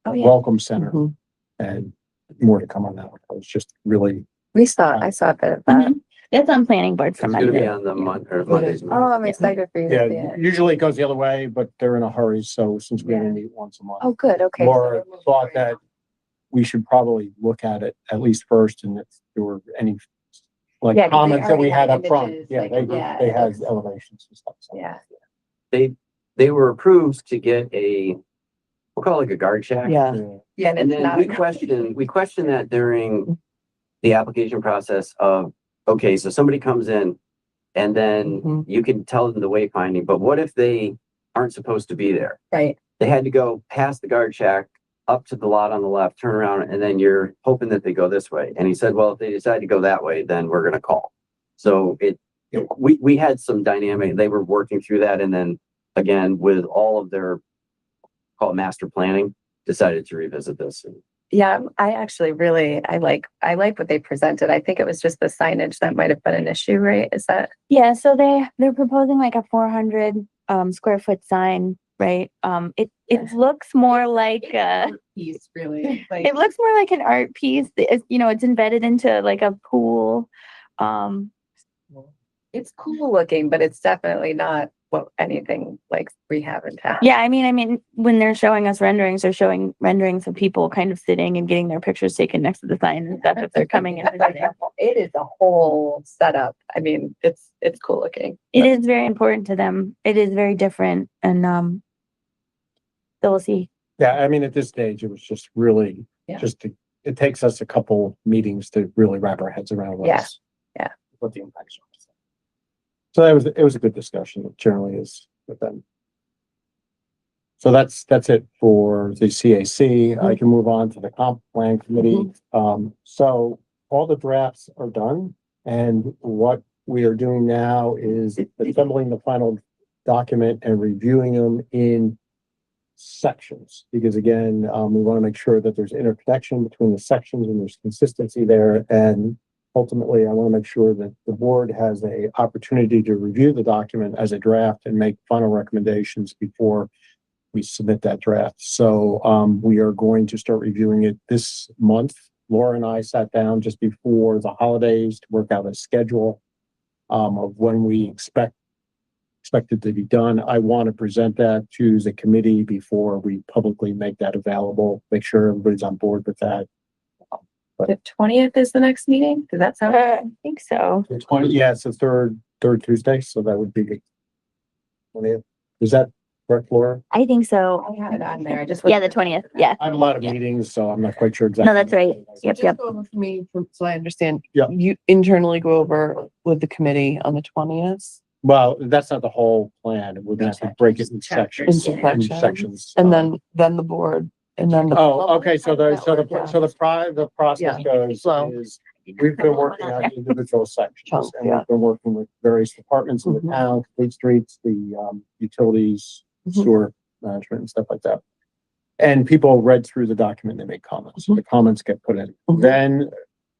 welcome center, Mhm. and more to come on that one. It's just really, I saw a bit of that. Mhm. That's on planning board for It's gonna be Monday. on the Mondays. Oh, I'm excited for you to see yeah, it. usually it goes the other way, but they're in a hurry. So since we only meet once a month, Oh, good, okay. Laura thought that we should probably look at it at least first and if there were any like Yeah, 'cause they comments that we already had had up front. images, Yeah, like, yeah, they it had looks- elevations and stuff. So. Yeah. They were approved to get we'll call it like a guard shack. Yeah. Yeah. Yeah, and And it's then not. we questioned that during the application process of, okay, so somebody comes in and then Mhm. you can tell them the wayfinding, but what if they aren't supposed to be there? Right, They had to go past the guard shack, up to the lot on the left, turn around, and then you're hoping that they go this way. And he said, well, if they decide to go that way, then we're gonna call. So we had some dynamic, they were working through that, and then again, with all of their, call it master planning, decided to revisit this. yeah, I actually really, I like what they presented. I think it was just the signage that might have been an issue, right? Is that? Yeah, so they're proposing like a 400 square foot sign, right? It looks more like Piece, really. it looks more like an art piece. It's embedded into like a pool. It's cool looking, but it's definitely not anything like we have in town. Yeah, I mean, when they're showing us renderings, they're showing renderings of people kind of sitting and getting their pictures taken next to the sign and stuff if they're coming in. It is a whole setup. I mean, it's cool looking. It is very important to them. It is very different and so we'll see. Yeah, I mean, at this stage, it was just really Yeah. it takes us a couple meetings to really wrap our heads around Yeah, what's, yeah. what the impacts are. So it was a good discussion. It generally is with them. So that's it for the CAC. I can move on to the comp plan committee. So all the drafts are done and what we are doing now is assembling the final document and reviewing them in sections, because again, we want to make sure that there's interconnection between the sections and there's consistency there. And ultimately, I want to make sure that the board has a opportunity to review the document as a draft and make final recommendations before we submit that draft. So we are going to start reviewing it this month. Laura and I sat down just before the holidays to work out a schedule of when we expect it to be done. I want to present that to the committee before we publicly make that available, make sure everybody's on board with that. The 20th is the next meeting? Does that sound? I think so. Yeah, it's the third Tuesday, so that would be the 20th. Is that correct, Laura? I think so. I had it on there. I just. Yeah, the 20th. Yeah. I have a lot of Yeah. meetings, so I'm not quite sure exactly. No, that's right. Yep, Just yep. go over for me, so I understand. Yeah. You internally go over with the committee on the 20th, Well, that's not the whole plan. We're gonna have to break it in sections. Into in sections. uh, and then the board, and then the. Oh, okay, so the process Yeah. goes Flow. is, we've been working on individual sections, Chunk, and yeah. we've been working with various departments in the Mhm. town, complete streets, the utilities, Mhm. sewer management and stuff like that. And people read through the document, they make comments, Mhm. the comments get put in. Mhm. Then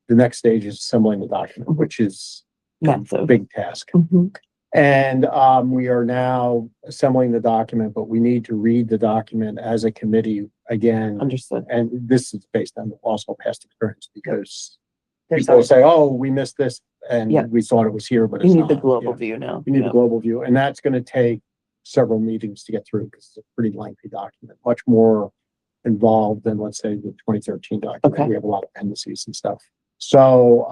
the next stage is assembling the document, Mhm. which is a Massive. big task. Mhm. And we are now assembling the document, but we need to read the document as a committee again. Understood. And this is based on also past experience because There's people always, say, oh, we missed this Yeah. and we thought it was here, but You it's need the not. global Yeah. view now. You need Yeah. the global view, and that's gonna take several meetings to get through because it's a pretty lengthy document, much more involved than, let's say, the 2013 document. Okay. We have a lot of appendices and stuff. So,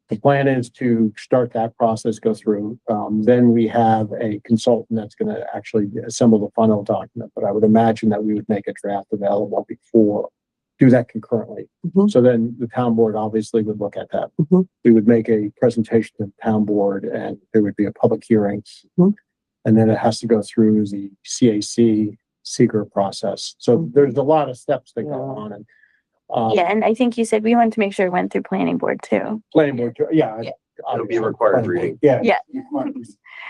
the plan is to start that process, go through. Then we have a consultant that's gonna actually assemble the final document, but I would imagine that we would make a draft available before, do that concurrently. Mhm. So then the town board obviously would look at that. Mhm. We would make a presentation to the town board and there would be a public hearing. Mhm. And then it has to go through the CAC seeker process. So Mhm. there's a lot of steps that go Yeah. on and Yeah, and I think you said we wanted to make sure it went through planning board too. planning board, yeah. Yeah. It'll be required Planning board, reading. Yeah. Yeah.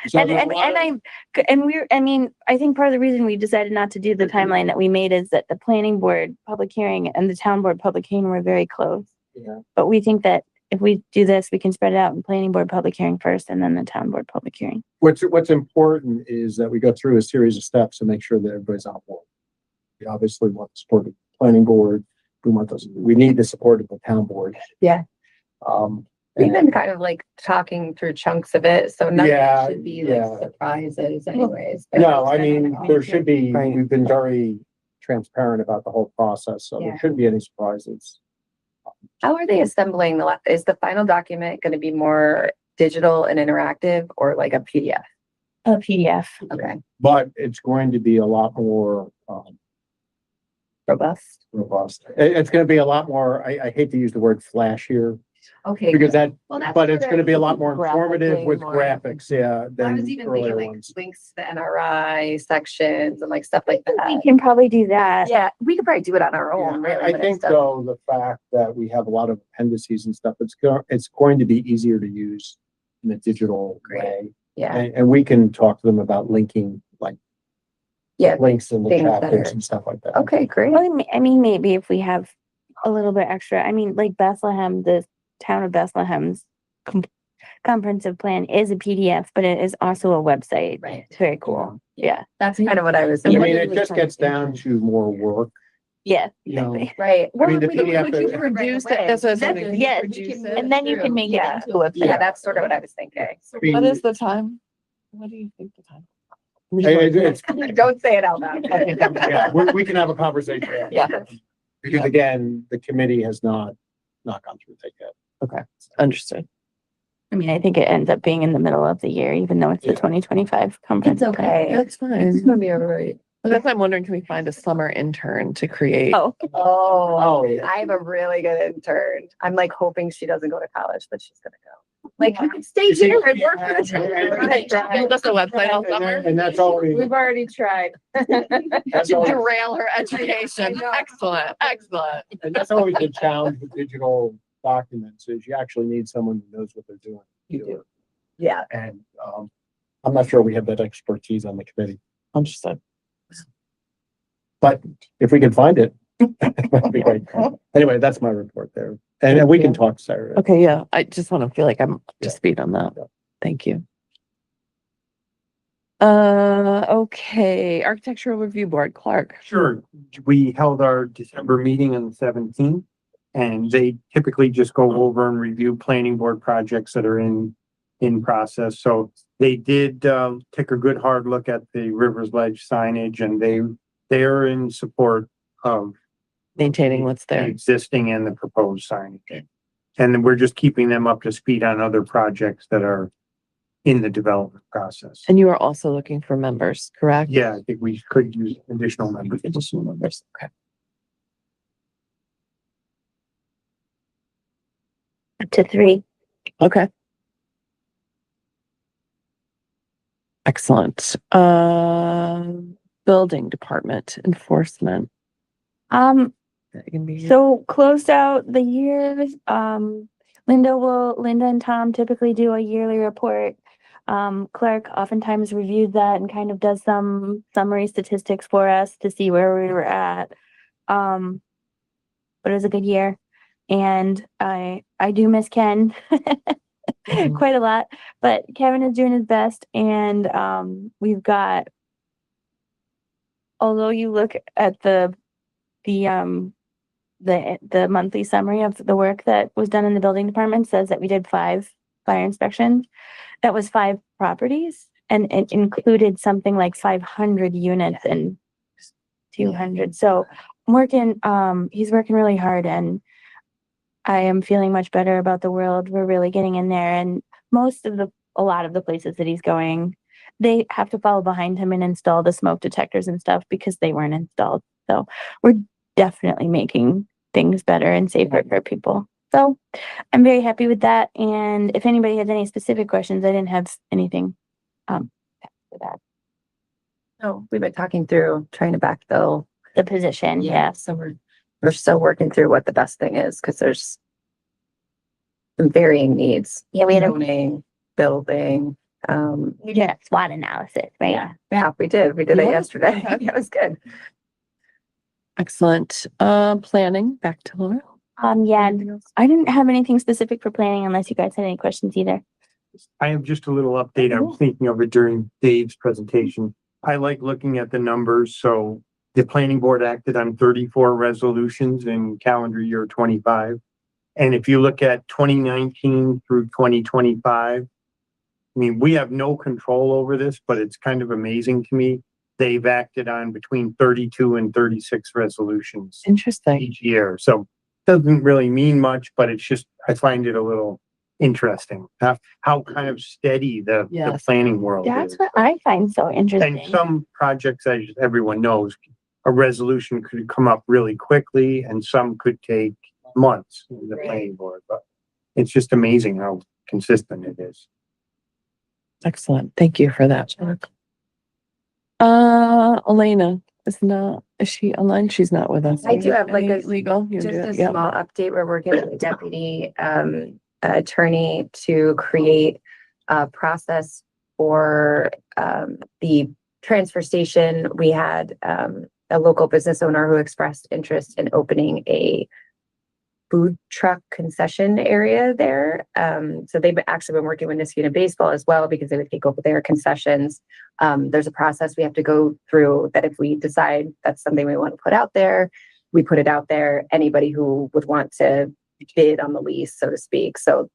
So And, there's a and, lot and of- I mean, I think part of the reason we decided not to do the timeline that we made is that the planning board public hearing and the town board public hearing were very close. Yeah. But we think that if we do this, we can spread it out in planning board public hearing first and then the town board public hearing. What's important is that we go through a series of steps and make sure that everybody's on board. We obviously want the support of the planning board. We need the support of the town board. Yeah. We've and- been kind of like talking through chunks of it, so none of Yeah, it should be yeah. like surprises anyways. No, I mean, there should be, Right. we've been very transparent about the whole process, so Yeah. there shouldn't be any surprises. How are they assembling is the final document going to be more digital and interactive or like a PDF? A PDF. Okay, But it's going to be a lot more, robust. robust. It's gonna be a lot more, I hate to use the word flash here, Okay. because that, Well, that's but it's what I gonna be a was lot more informative Graphically with more. graphics, yeah, I than was even thinking earlier like ones. links to the NRI sections and like stuff like We that. can probably do that. Yeah, we could probably do it on our Yeah, own, really. I but think it's, though, the fact that we have a lot of appendices and stuff, it's going to be easier to use in a digital Great. way. Yeah, And we can talk to them about linking, like yeah. links in the Things that chapters are- and stuff like that. Okay, great. Well, I mean, maybe if we have a little bit extra, I mean, like Bethlehem, the town of Bethlehem's comprehensive plan is a PDF, but it is also a website. Right. It's very cool. Yeah. That's kind of what I was I mean, thinking. it just gets down to more work, Yeah. you know. Exactly. Right. I mean, the Well, we PDF could is- Reduce it, that's what I was thinking. Can you Yes, reduce it? And then you can make it Yeah. into a Yeah, website. that's sort of what I was thinking. I mean, What is the time? What do you think the time? it's- Don't say it out loud. yeah, we can have a conversation. Yeah. Because again, the committee has not gone through that yet. Understood. I mean, I think it ends up being in the middle of the year, even though it's the Yeah. 2025 conference. It's okay. That's fine. It's gonna be all right. But that's why I'm wondering, can we find a summer intern to create? Oh, Oh, I have a really good intern. I'm like hoping she doesn't go to college, but she's gonna go. Like, you can stay You see, here and work for the Right. town. Build us a website all summer. And that's all We've already tried. that's To always, derail her education. I know. Excellent, excellent. and that's always the challenge with digital documents is you actually need someone who knows what they're doing. to do it. Yeah, And, I'm not sure we have that expertise on the committee, Understood. but if we can find it, that'd be great. Anyway, that's my report there. And we can talk Saturday. Okay, yeah, I just want to feel like I'm up to Yeah. speed on that. Yeah. Thank you. Okay, Architectural Review Board, Clark. Sure. We held our December meeting on the 17th. And they typically just go over and review planning board projects that are in process. So they did take a good hard look at the Rivers Ledge signage and they're in support of Maintaining what's the there. existing and the proposed signage. And then we're just keeping them up to speed on other projects that are in the development process. And you are also looking for members, correct? Yeah, I think we could use additional members. Additional members, okay. Up to 3. Okay. Excellent. Building department enforcement. Um, That can be- So closed out the year, Linda and Tom typically do a yearly report. Clark oftentimes reviews that and kind of does some summary statistics for us to see where we were at. But it was a good year. And I do miss Ken Mhm. quite a lot, but Kevin is doing his best, and we've got, although you look at the monthly summary of the work that was done in the building department, says that we did 5 fire inspections. That was 5 properties, and it included something like 500 units and 200. So he's working really hard, and I am feeling much better about the world. We're really getting in there, and a lot of the places that he's going, they have to follow behind him and install the smoke detectors and stuff because they weren't installed. So we're definitely making things better and safer for people. So I'm very happy with that. And if anybody has any specific questions, I didn't have anything for that. No, we've been talking through trying to backfill. The position, yeah. So we're still working through what the best thing is because there's some varying needs. Yeah, we had a Zoning, building. we did a SWOT analysis, right? Yeah, we did. We did it Yeah. yesterday. Okay. It was good. Excellent. Planning, back to Laura. Yeah, Anything else? I didn't have anything specific for planning unless you guys had any questions either. I have just a little update. I was thinking of it during Dave's presentation. I like looking at the numbers. So the planning board acted on 34 resolutions in calendar year 25. And if you look at 2019 through 2025, I mean, we have no control over this, but it's kind of amazing to me. They've acted on between 32 and 36 resolutions Interesting. each year. So doesn't really mean much, but it's just, I find it a little interesting how kind of steady the Yes. planning world That's is. what I find so interesting. And some projects, as everyone knows, a resolution could come up really quickly and some could take months in the planning board, but it's just amazing how consistent it is. Excellent. Thank you for that. Elena is she online? She's not with us. I do have, like, Any a- legal. You Just do a it? Yeah. small update. We're working with the deputy attorney to create a process for the transfer station. We had a local business owner who expressed interest in opening a food truck concession area there. So they've actually been working with Niskuna Baseball as well because they would take over their concessions. There's a process we have to go through that if we decide that's something we want to put out there, we put it out there. Anybody who would want to bid on the lease, so to speak. So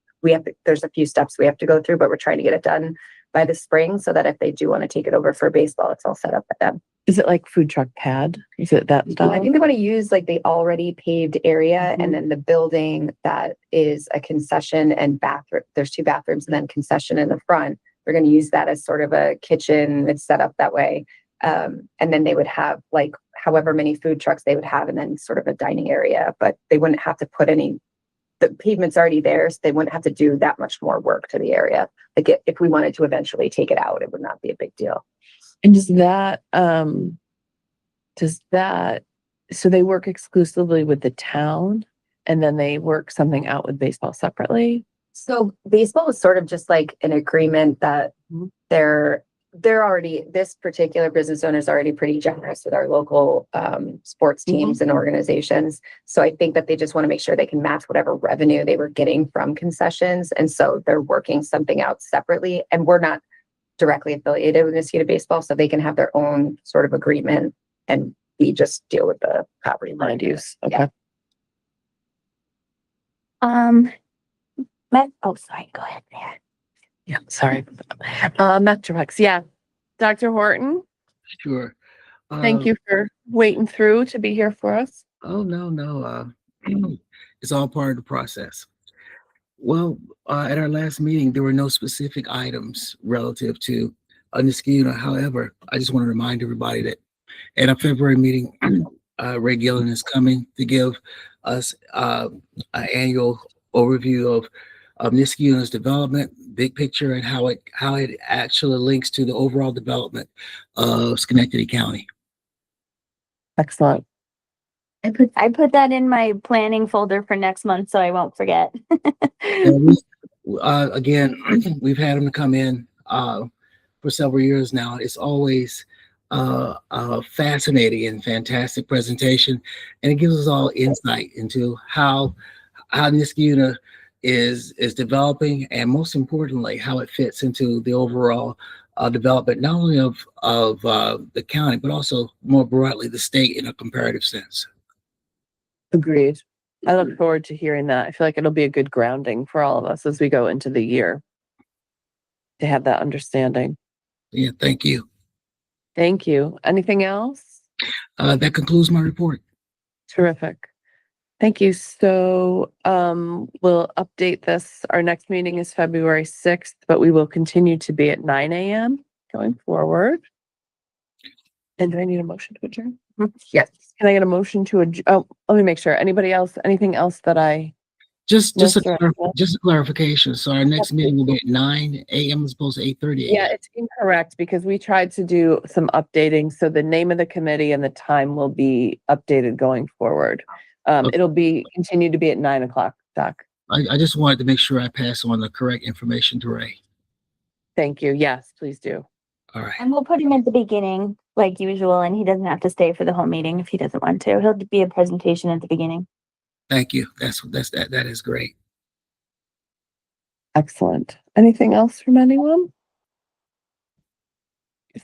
there's a few steps we have to go through, but we're trying to get it done by the spring so that if they do want to take it over for baseball, it's all set up for them. Is it like food truck pad? Is it that style? I think they want to use like the already paved area Mhm. and then the building that is a concession and bathroom. There's 2 bathrooms and then concession in the front. They're going to use that as sort of a kitchen. It's set up that way. And then they would have like however many food trucks they would have and then sort of a dining area, but they wouldn't have to put the pavement's already there. So they wouldn't have to do that much more work to the area. Like if we wanted to eventually take it out, it would not be a big deal. And so they work exclusively with the town and then they work something out with baseball separately? So baseball is sort of just like an agreement that Mhm. they're already, this particular business owner is already pretty generous with our local sports teams and organizations. So I think that they just want to make sure they can match whatever revenue they were getting from concessions. And so they're working something out separately, and we're not directly affiliated with Niskuna Baseball, so they can have their own sort of agreement and we just deal with the property Land use, Yeah. okay. Sorry, go ahead there. Yeah, sorry. Metrorex, yeah. Dr. Horton, Sure. thank you for waiting through to be here for us. Oh, no. It's all part of the process. Well, at our last meeting, there were no specific items relative to Niskayuna. However, I just want to remind everybody that at our February meeting, Ray Gillen is coming to give us an annual overview of Niskayuna's development, big picture, and how it actually links to the overall development of Schenectady County. Excellent. I put that in my planning folder for next month, so I won't forget. And again, we've had him to come in for several years now. It's always a fascinating and fantastic presentation, and it gives us all insight into how Niskayuna is developing, and most importantly, how it fits into the overall development, not only of the county, but also more broadly the state in a comparative sense. Agreed. I look forward to hearing that. I feel like it'll be a good grounding for all of us as we go into the year to have that understanding. Yeah, thank you. Thank you. Anything else? That concludes my report. Terrific. Thank you. So, we'll update this. Our next meeting is February 6th, but we will continue to be at 9 a.m. going forward. And do I need a motion to adjourn? Yes. Can I get a motion to adjourn? Oh, let me make sure. Anybody else, anything else that I, Just Yes, a sir. just a clarification. So our next meeting will be at 9 a.m. as opposed to 8:30 a.m. yeah, it's incorrect because we tried to do some updating. So the name of the committee and the time will be updated going forward. Okay. It'll be, continue to be at 9 o'clock, Doc. I just wanted to make sure I pass on the correct information to Ray. Thank you. Yes, please do. All right. And we'll put him at the beginning, like usual, and he doesn't have to stay for the whole meeting if he doesn't want to. He'll be a presentation at the beginning. Thank you. That is great. Excellent. Anything else from anyone?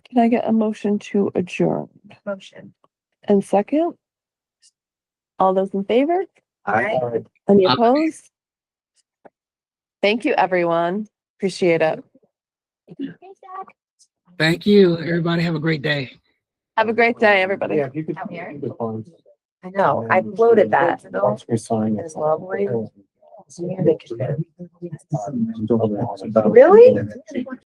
Can I get a motion to adjourn? Motion. And second? All those in favor? Aye. Any Aye. opposed? Thank you, everyone. Appreciate it. Thank you. Everybody have a great day. Have a great day, everybody. Yeah, if you could. Out here? the funds. I know, I floated that. Once we sign it. It's lovely. Really? Really?